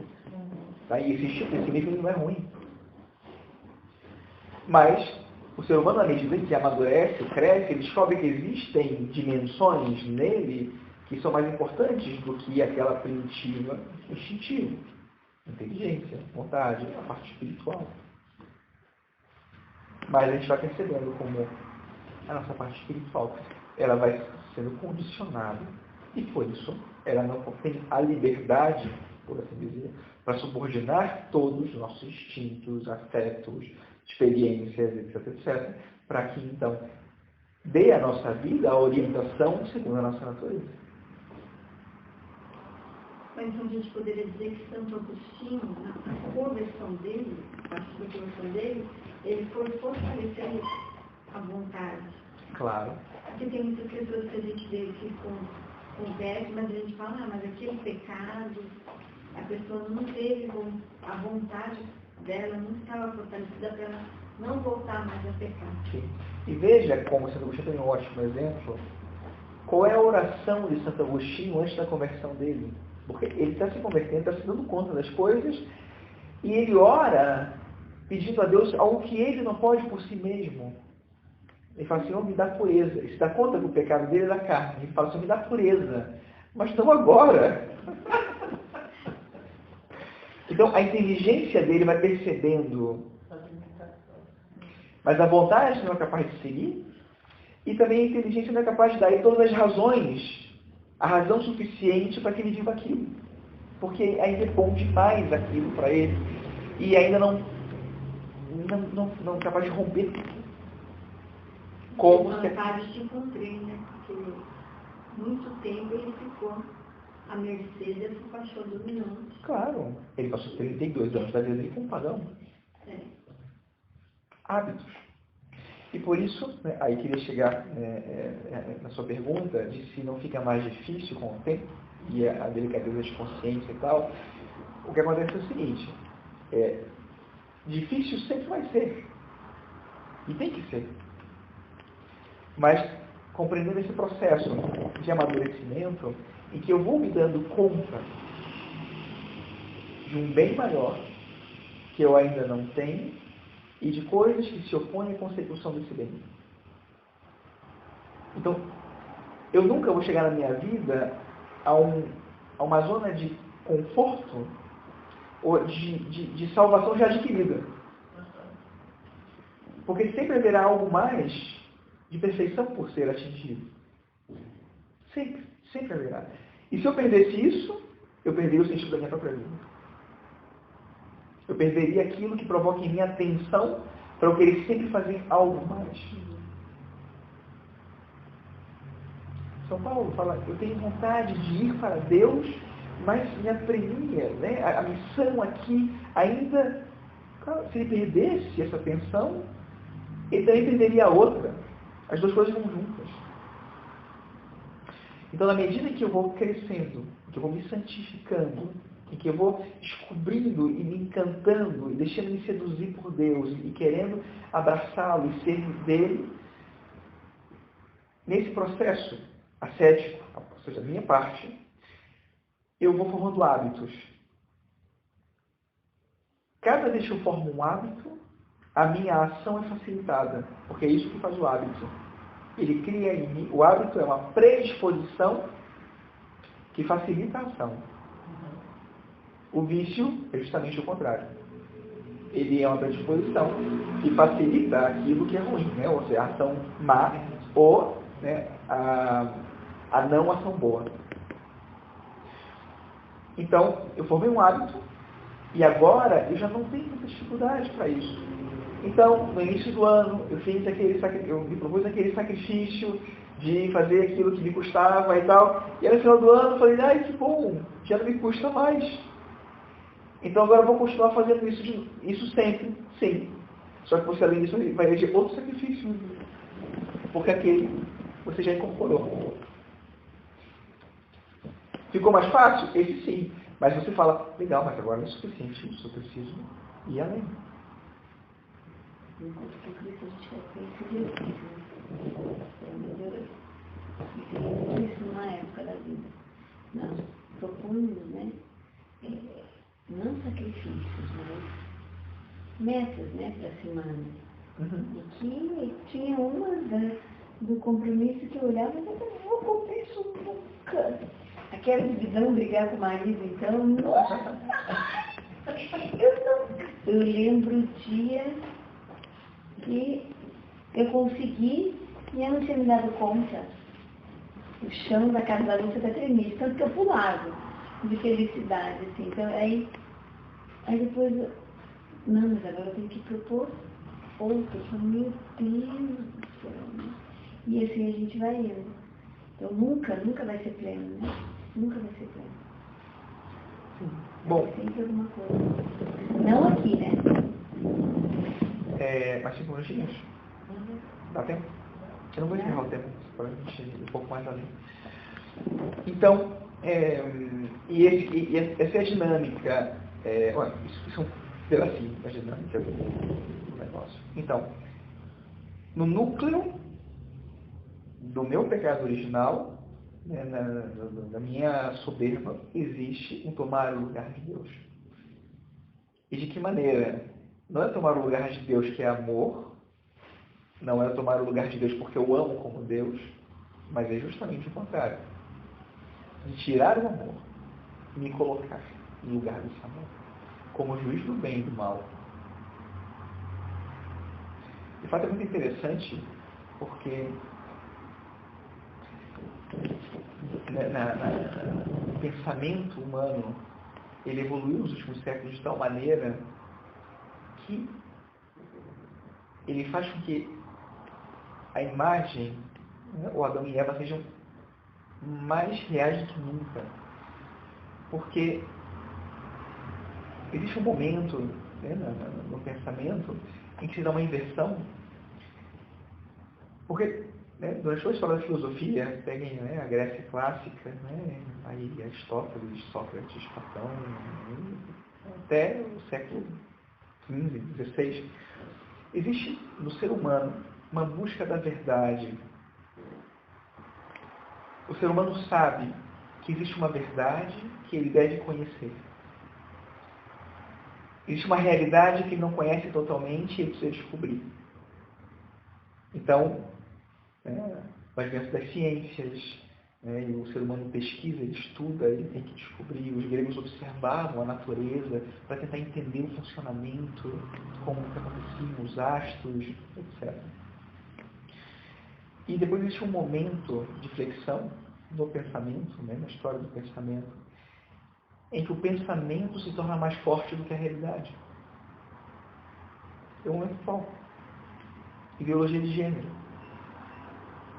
Tá? E esse instinto em si mesmo não é ruim. Mas o ser humano, à medida que amadurece, cresce, ele descobre que existem dimensões nele que são mais importantes do que aquela primitiva instintiva. Inteligência, vontade, a parte espiritual. Mas a gente vai percebendo como a nossa parte espiritual ela vai sendo condicionada. E por isso ela não tem a liberdade, por assim dizer, para subordinar todos os nossos instintos, afetos, experiências, etc., para que então dê à nossa vida a orientação segundo a nossa natureza. Mas então a gente poderia dizer que Santo Agostinho, na conversão dele, a conversão dele, ele foi fortalecendo a vontade. Claro. Porque tem muitas pessoas que a gente vê que convertem, mas a gente fala, mas aquele pecado, a pessoa não teve a vontade dela, não estava fortalecida para ela não voltar mais a pecar. Sim. E veja como Santo Agostinho tem um ótimo exemplo. Qual é a oração de Santo Agostinho antes da conversão dele? Porque ele está se convertendo, está se dando conta das coisas, e ele ora pedindo a Deus algo que ele não pode por si mesmo. Ele fala, Senhor, me dá pureza. Ele se dá conta que o pecado dele é da carne. Ele fala, Senhor, me dá pureza. Mas não agora. Então, a inteligência dele vai percebendo. Mas a vontade não é capaz de seguir. E também a inteligência não é capaz de dar aí todas as razões. A razão suficiente para que ele viva aquilo. Porque ainda é bom demais aquilo para ele. E ainda não é capaz de romper tudo. Como se te encontrei, né? Porque muito tempo ele ficou à mercê dessa paixão dominante. Claro. Ele passou 32 anos da vida dele como pagão. Hábitos. E por isso, né, aí queria chegar na sua pergunta de se não fica mais difícil com o tempo e a delicadeza de consciência e tal. O que acontece é o seguinte, difícil sempre vai ser. E tem que ser. Mas compreendendo esse processo de amadurecimento em que eu vou me dando conta de um bem maior que eu ainda não tenho e de coisas que se opõem à consecução desse bem. Então, eu nunca vou chegar na minha vida a uma zona de conforto ou de salvação já adquirida. Porque sempre haverá algo mais de perfeição por ser atingido. Sempre haverá. E se eu perdesse isso, eu perderia o sentido da minha própria vida. Eu perderia aquilo que provoca em mim atenção para eu querer sempre fazer algo mais. São Paulo fala, eu tenho vontade de ir para Deus, mas me apremia, né? A missão aqui ainda, se ele perdesse essa atenção, ele também perderia a outra. As duas coisas vão juntas. Então, na medida que eu vou crescendo, que eu vou me santificando, em que eu vou descobrindo e me encantando e deixando-me seduzir por Deus e querendo abraçá-lo e ser dele, nesse processo ascético, ou seja, da minha parte, eu vou formando hábitos. Cada vez que eu formo um hábito, a minha ação é facilitada, porque é isso que faz o hábito. Ele cria em mim, o hábito é uma predisposição que facilita a ação. O vício é justamente o contrário. Ele é uma predisposição que facilita aquilo que é ruim, né? Ou seja, a ação má ou, né, a não ação boa. Então, eu formei um hábito e agora eu já não tenho muita dificuldade para isso. Então, no início do ano, eu me propus aquele sacrifício de fazer aquilo que me custava e tal. E aí, no final do ano, eu falei, ai, que bom, já não me custa mais. Então, agora eu vou continuar fazendo isso sempre, sim. Só que você, além disso, vai exigir outro sacrifício. Porque aquele você já incorporou. Ficou mais fácil? Esse sim. Mas você fala, legal, mas agora não é suficiente isso, eu preciso ir além. Isso numa época da vida. Nós propomos, né? Não sacrifícios, mas metas, né, para a semana. E que tinha uma do compromisso que eu olhava e falava, não vou cumprir isso nunca. Aquela de não brigar com o marido, então, nossa! Eu lembro o dia que eu consegui e eu não tinha me dado conta. O chão da casa da Lúcia está tremendo, tanto que eu pulava de felicidade, assim. Então, aí depois eu, não, mas agora eu tenho que propor outro. Eu falo, meu Deus do céu, né? E assim a gente vai indo. Então nunca vai ser pleno, né? Nunca vai ser pleno. Bom. Sempre alguma coisa. Não aqui, né? Mais 5 minutinhos? Dá tempo? Eu não vou encerrar o tempo, para a gente ir um pouco mais além. Então, essa é a dinâmica. Olha, isso é um pedacinho da dinâmica do negócio. Então, no núcleo do meu pecado original, né, da minha soberba, existe um tomar o lugar de Deus. E de que maneira? Não é tomar o lugar de Deus que é amor, não é tomar o lugar de Deus porque eu amo como Deus, mas é justamente o contrário. De tirar o amor e me colocar no lugar desse amor, como juiz do bem e do mal. De fato, é muito interessante, porque o pensamento humano ele evoluiu nos últimos séculos de tal maneira que ele faz com que a imagem, né, o Adão e Eva sejam mais reais do que nunca. Porque existe um momento, né, no pensamento em que se dá uma inversão. Porque, né, durante toda a história da filosofia, peguem, né, a Grécia clássica, né, aí Aristóteles, Sócrates, Platão, né, até o século XV, XVI, existe no ser humano uma busca da verdade. O ser humano sabe que existe uma verdade que ele deve conhecer. Existe uma realidade que ele não conhece totalmente e ele precisa descobrir. Então, o advento das ciências, né, e o ser humano pesquisa, ele estuda, ele tem que descobrir. Os gregos observavam a natureza para tentar entender o funcionamento, como que aconteciam os astros, etc. E depois existe um momento de flexão no pensamento, né, na história do pensamento, em que o pensamento se torna mais forte do que a realidade. É um momento qual? Ideologia de gênero.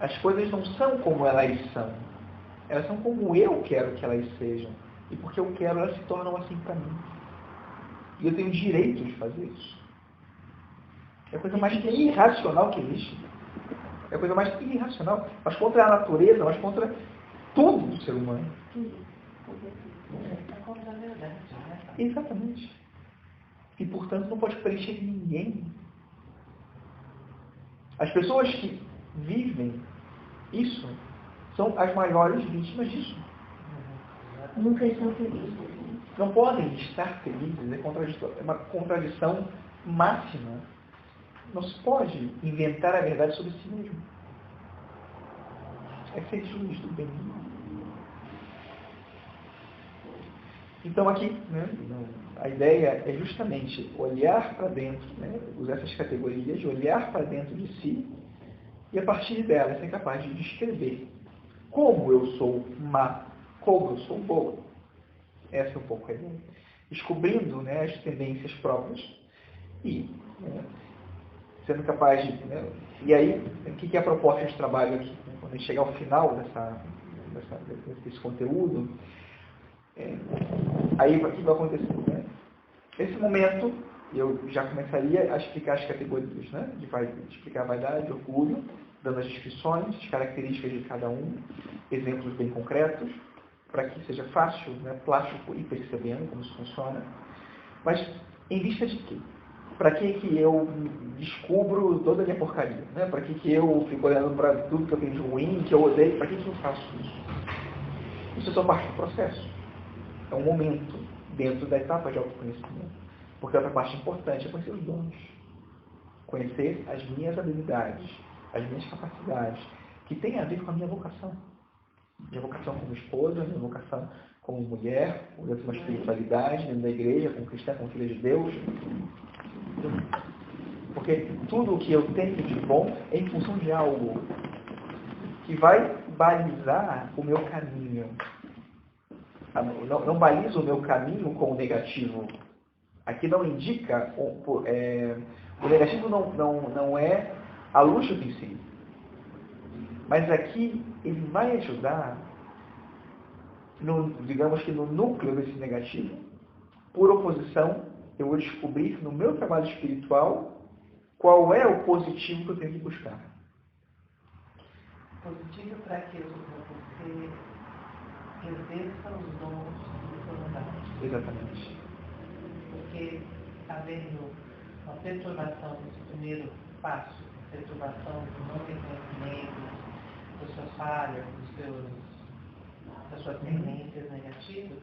As coisas não são como elas são. Elas são como eu quero que elas sejam. E porque eu quero, elas se tornam assim para mim. E eu tenho direito de fazer isso. É a coisa mais irracional que existe. É a coisa mais irracional. Mas contra a natureza, mas contra todo o ser humano. É contra a verdade, né? Exatamente. E, portanto, não pode preencher ninguém. As pessoas que vivem isso são as maiores vítimas disso. Nunca estão felizes. Não podem estar felizes, é uma contradição máxima. Não se pode inventar a verdade sobre si mesmo. É ser juiz do bem. Então aqui, né, a ideia é justamente olhar para dentro, né, usar essas categorias, olhar para dentro de si E a partir dela, ser capaz de descrever como eu sou má, como eu sou boa. Essa é um pouco a ideia. Descobrindo, né, as tendências próprias e, né, sendo capaz de... Né, e aí, o que é a proposta de trabalho aqui? Quando a gente chegar ao final desse conteúdo, aí o que vai acontecer? Né? Nesse momento, eu já começaria a explicar as categorias, né? De explicar a vaidade, orgulho, dando as descrições, as características de cada um, exemplos bem concretos, para que seja fácil, né, plástico ir percebendo como isso funciona. Mas em vista de quê? Para que eu descubro toda a minha porcaria? Né? Para que eu fico olhando para tudo que eu tenho de ruim, que eu odeio? Para que eu faço isso? Isso é só parte do processo. É um momento dentro da etapa de autoconhecimento. Porque a outra parte importante é conhecer os dons. Conhecer as minhas habilidades, as minhas capacidades, que tem a ver com a minha vocação. Minha vocação como esposa, minha vocação como mulher, dentro de uma espiritualidade, dentro da igreja, como cristã, como filha de Deus. Porque tudo o que eu tenho de bom é em função de algo que vai balizar o meu caminho. Não baliza o meu caminho com o negativo. Aqui não indica, o negativo não é a luxo em si. Mas aqui ele vai ajudar, digamos que no núcleo desse negativo, por oposição, eu vou descobrir no meu trabalho espiritual qual é o positivo que eu tenho que buscar. Positivo para que você exerça os dons de sua vontade. Exatamente. Porque, havendo uma perturbação nesse primeiro passo, perturbação do não reconhecimento, das suas falhas, das suas tendências negativas,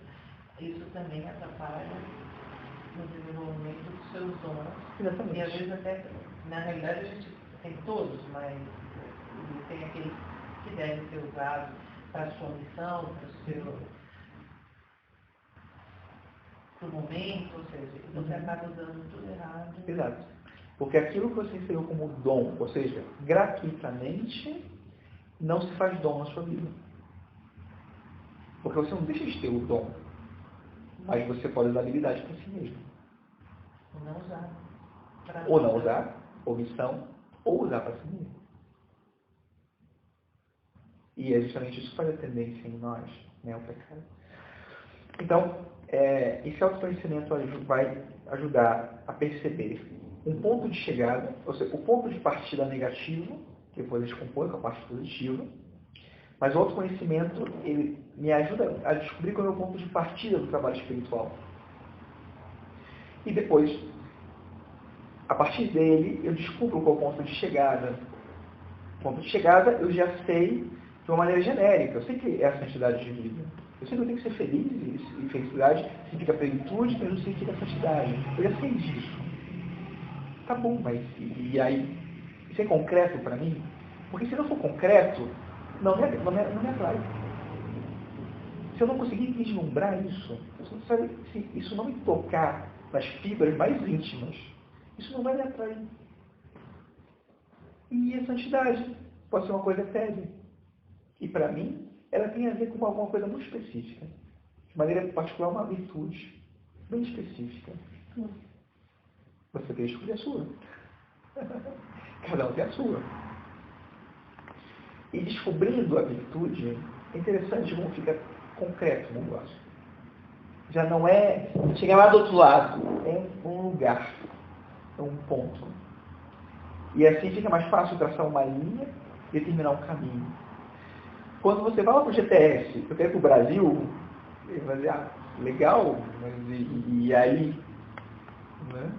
isso também atrapalha no desenvolvimento dos seus dons. Exatamente. E às vezes até, na realidade, a gente tem todos, mas tem aqueles que devem ser usados para a sua missão, para o momento, ou seja, você acaba usando tudo errado. Exato. Porque aquilo que você inseriu como dom, ou seja, gratuitamente, não se faz dom na sua vida. Porque você não deixa de ter o dom, mas você pode usar a habilidade para si mesmo. Ou não usar. Ou não usar, ou missão, ou usar para si mesmo. E é justamente isso que faz a tendência em nós, né, o pecado. Então, esse autoconhecimento vai ajudar a perceber um ponto de chegada, ou seja, o ponto de partida negativo, que depois a gente compõe com a parte positiva, mas o autoconhecimento, ele me ajuda a descobrir qual é o ponto de partida do trabalho espiritual. E depois, a partir dele, eu descubro qual é o ponto de chegada. O ponto de chegada eu já sei de uma maneira genérica. Eu sei que é a santidade de vida. Eu sei que eu tenho que ser feliz, e felicidade significa plenitude, mas não significa santidade. Eu já sei disso. Tá bom, mas e aí? Isso é concreto para mim? Porque se não for concreto, não me atrai. Se eu não conseguir vislumbrar isso, se isso não me tocar nas fibras mais íntimas, isso não vai me atrair. E a santidade pode ser uma coisa séria. E para mim, ela tem a ver com alguma coisa muito específica. De maneira particular, uma virtude bem específica. Você tem que escolher a sua. Cada um tem a sua. E descobrindo a virtude, é interessante como fica concreto o negócio. Já não é chegar lá do outro lado, é um lugar, é um ponto. E assim fica mais fácil traçar uma linha e determinar um caminho. Quando você vai lá para o GTS, eu quero ir para o Brasil, você vai dizer, legal, mas e aí? Né?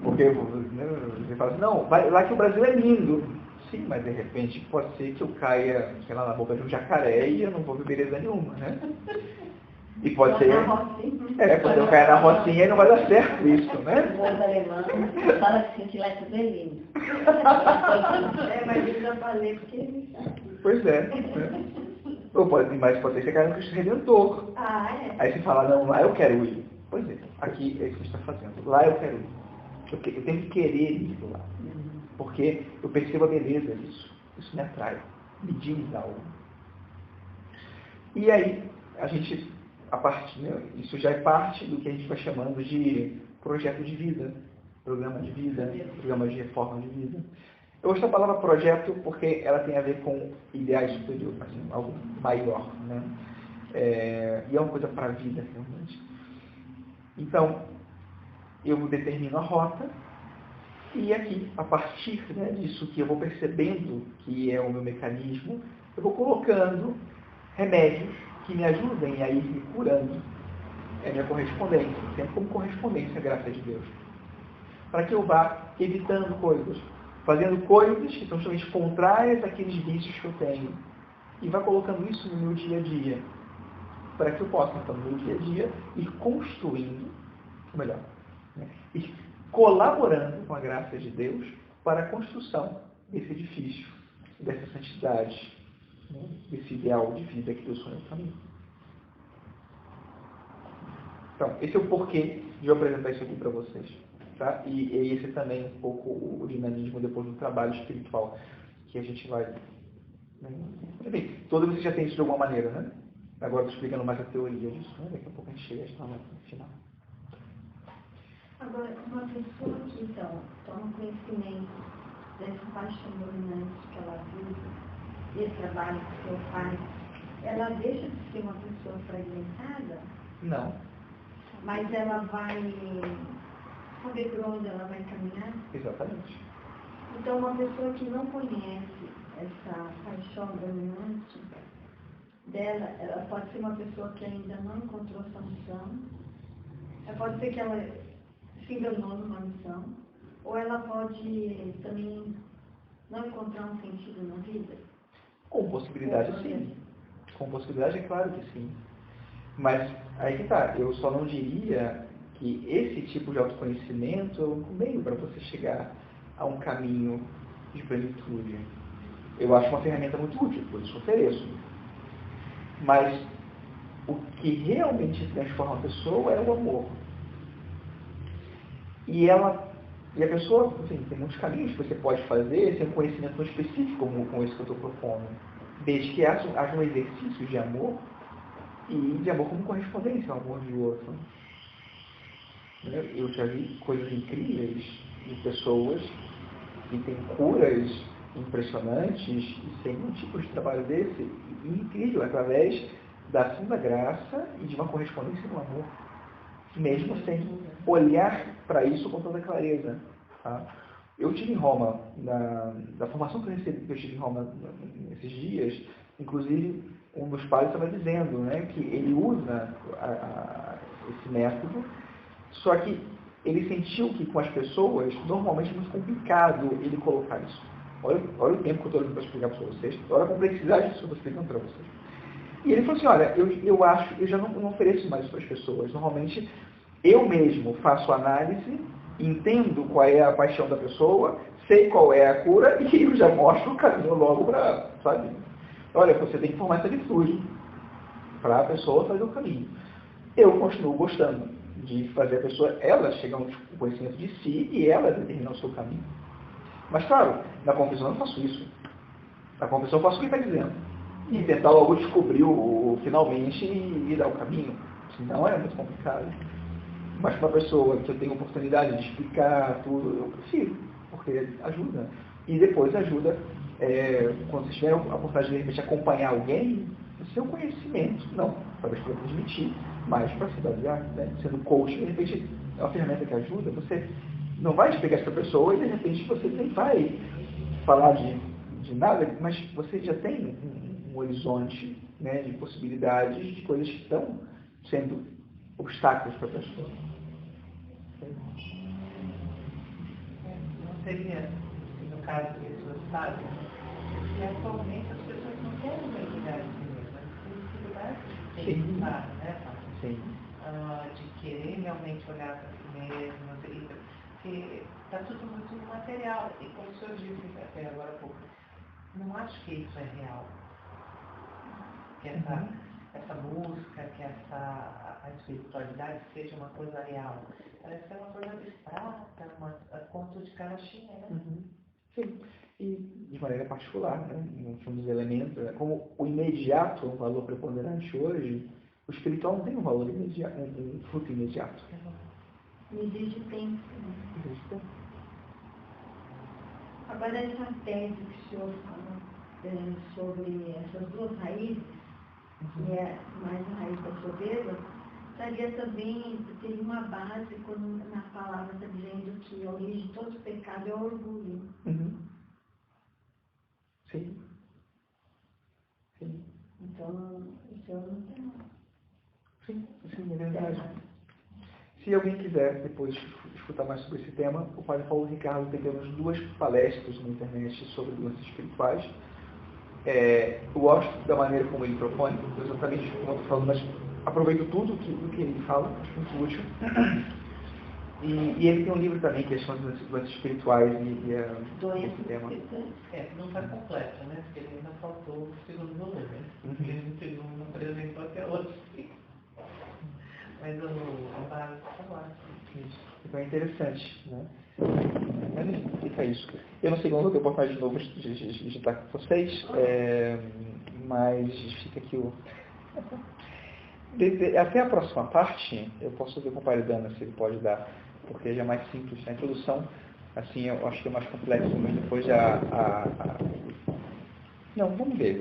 Porque você fala assim, não, vai lá que o Brasil é lindo. Sim, mas de repente pode ser que eu caia, sei lá, na boca de um jacaré e eu não vou ver beleza nenhuma, né? E pode ser... quando eu cair na rocinha não vai dar certo isso, né? Os alemães falam que lá tudo é lindo. Mas eu já falei porque eles sabem. Pois é. Mas pode ser que você caia no Cristo Redentor. Aí você fala, não, lá eu quero ir. Pois é, aqui é isso que você está fazendo. Lá eu quero ir. Eu tenho que querer ir lá. Porque eu percebo a beleza disso. Isso me atrai, me diz algo. E aí, isso já é parte do que a gente vai chamando de projeto de vida, programa de vida, programa de reforma de vida. Eu gosto da palavra projeto porque ela tem a ver com ideais superiores, assim, algo maior, né? E é uma coisa para a vida, realmente. Então, eu determino a rota e aqui, a partir, né, disso que eu vou percebendo que é o meu mecanismo, eu vou colocando remédios que me ajudem a ir me curando. É a minha correspondência, sempre como correspondência, graças a Deus. Para que eu vá evitando coisas, fazendo coisas que são justamente contrárias àqueles vícios que eu tenho. E vá colocando isso no meu dia a dia. Para que eu possa, então, no meu dia a dia, ir construindo, ou melhor, né, ir colaborando com a graça de Deus para a construção desse edifício, dessa santidade, né, desse ideal de vida que Deus sonhou para mim. Então, esse é o porquê de eu apresentar isso aqui para vocês. Tá? E esse é também um pouco o dinamismo depois do trabalho espiritual que a gente vai... Enfim, todos vocês já têm isso de alguma maneira, né? Agora estou explicando mais a teoria disso, né? Daqui a pouco a gente chega no final. Agora, uma pessoa que, então, toma conhecimento dessa paixão dominante que ela vive, esse trabalho que o senhor faz, ela deixa de ser uma pessoa fragmentada? Não. Mas ela vai saber por onde ela vai caminhar? Exatamente. Então, uma pessoa que não conhece essa paixão dominante dela, ela pode ser uma pessoa que ainda não encontrou essa missão, pode ser que ela se enganou numa missão, ou ela pode também não encontrar um sentido na vida? Com possibilidade, sim. Com possibilidade, é claro que sim. Mas aí que tá, eu só não diria que esse tipo de autoconhecimento é um meio para você chegar a um caminho de plenitude. Eu acho uma ferramenta muito útil, por isso ofereço. Mas o que realmente transforma a pessoa é o amor. E a pessoa, enfim, tem muitos caminhos que você pode fazer sem um conhecimento tão específico como esse que eu estou propondo. Desde que haja um exercício de amor e de amor como correspondência ao amor de outro. Eu já vi coisas incríveis de pessoas que têm curas impressionantes e sem nenhum tipo de trabalho desse, e incrível, através da ação da graça e de uma correspondência no amor, mesmo sem olhar para isso com toda clareza. Tá? Eu estive em Roma, da formação que eu recebi, que eu estive em Roma nesses dias, inclusive um dos pais estava dizendo, né, que ele usa esse método, só que ele sentiu que com as pessoas, normalmente é muito complicado ele colocar isso. Olha o tempo que eu estou olhando para explicar para vocês, olha a complexidade disso que eu estou explicando para vocês. E ele falou assim, olha, eu já não ofereço mais isso para as pessoas. Normalmente, eu mesmo faço análise, entendo qual é a paixão da pessoa, sei qual é a cura e eu já mostro o caminho logo para, sabe? Olha, você tem que formar essa virtude para a pessoa fazer o caminho. Eu continuo gostando de fazer a pessoa, ela chegar ao conhecimento de si e ela determinar o seu caminho. Mas, claro, na confissão eu não faço isso. Na confissão eu faço o que ele está dizendo. E tentar logo descobrir finalmente e dar o caminho. Senão é muito complicado. Mas para uma pessoa que eu tenho oportunidade de explicar tudo, eu prefiro, porque ajuda. E depois ajuda, quando vocês tiverem a oportunidade de repente acompanhar alguém, o seu conhecimento, não, talvez para transmitir, mas para se basear, né? Sendo coach, de repente é uma ferramenta que ajuda, você não vai explicar isso para a pessoa e de repente você nem vai falar de nada, mas você já tem um horizonte, né, de possibilidades de coisas que estão sendo obstáculos para a pessoa. Não seria, no caso de pessoas sábias, que atualmente as pessoas não querem mergulhar em si mesmas, têm dificuldade de pensar, né? Sim. De querer realmente olhar para si mesmas, porque está tudo muito material. E como o senhor disse até agora há pouco, não acho que isso é real. Que essa busca, que a espiritualidade seja uma coisa real. Parece ser uma coisa abstrata, conto de carochinha, né? Sim. e de maneira particular, né? Um dos elementos, né? Como o imediato é um valor preponderante hoje, o espiritual não tem um valor imediato, um fruto imediato. Não existe tempo. Existe tempo. Agora, essa tese que o senhor fala sobre essas duas raízes, que é mais a raiz da soberba, estaria também, teria uma base quando na palavra está dizendo que a origem de todo pecado é o orgulho. Uhum. Sim. Sim. Então, o senhor não tem nada. Sim, é verdade. Se alguém quiser depois escutar mais sobre esse tema, o Padre Paulo Ricardo tem pelo menos 2 palestras na internet sobre doenças espirituais. Eu gosto da maneira como ele propõe, exatamente como eu estou falando, mas aproveito tudo do que ele fala, acho muito útil. E ele tem um livro também que chama doenças espirituais e esse tema. Não está completo, né? Porque ele ainda faltou o segundo volume. Ele não apresentou até hoje. Mas a base está lá. Isso. Então é interessante, né? Mas enfim, fica isso. Eu não sei quando eu posso mais de novo digitar com vocês, mas fica aqui o... Até a próxima parte, eu posso ver com o Padre Dana se ele pode dar, porque já é mais simples. A introdução, assim, eu acho que é mais complexo, mas depois Não, vamos ver.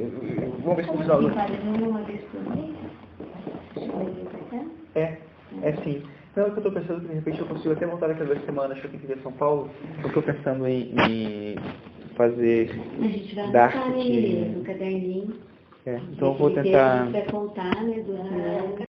Vamos ver se Como os alunos... uma vez por mês? É sim. Não, é que eu estou pensando que de repente eu consigo até voltar daqui a 2 semanas que eu tenho que vir a São Paulo. Eu estou pensando em fazer A gente vai Dark anotar no caderninho. então eu vou tentar... A gente vai contar, né, do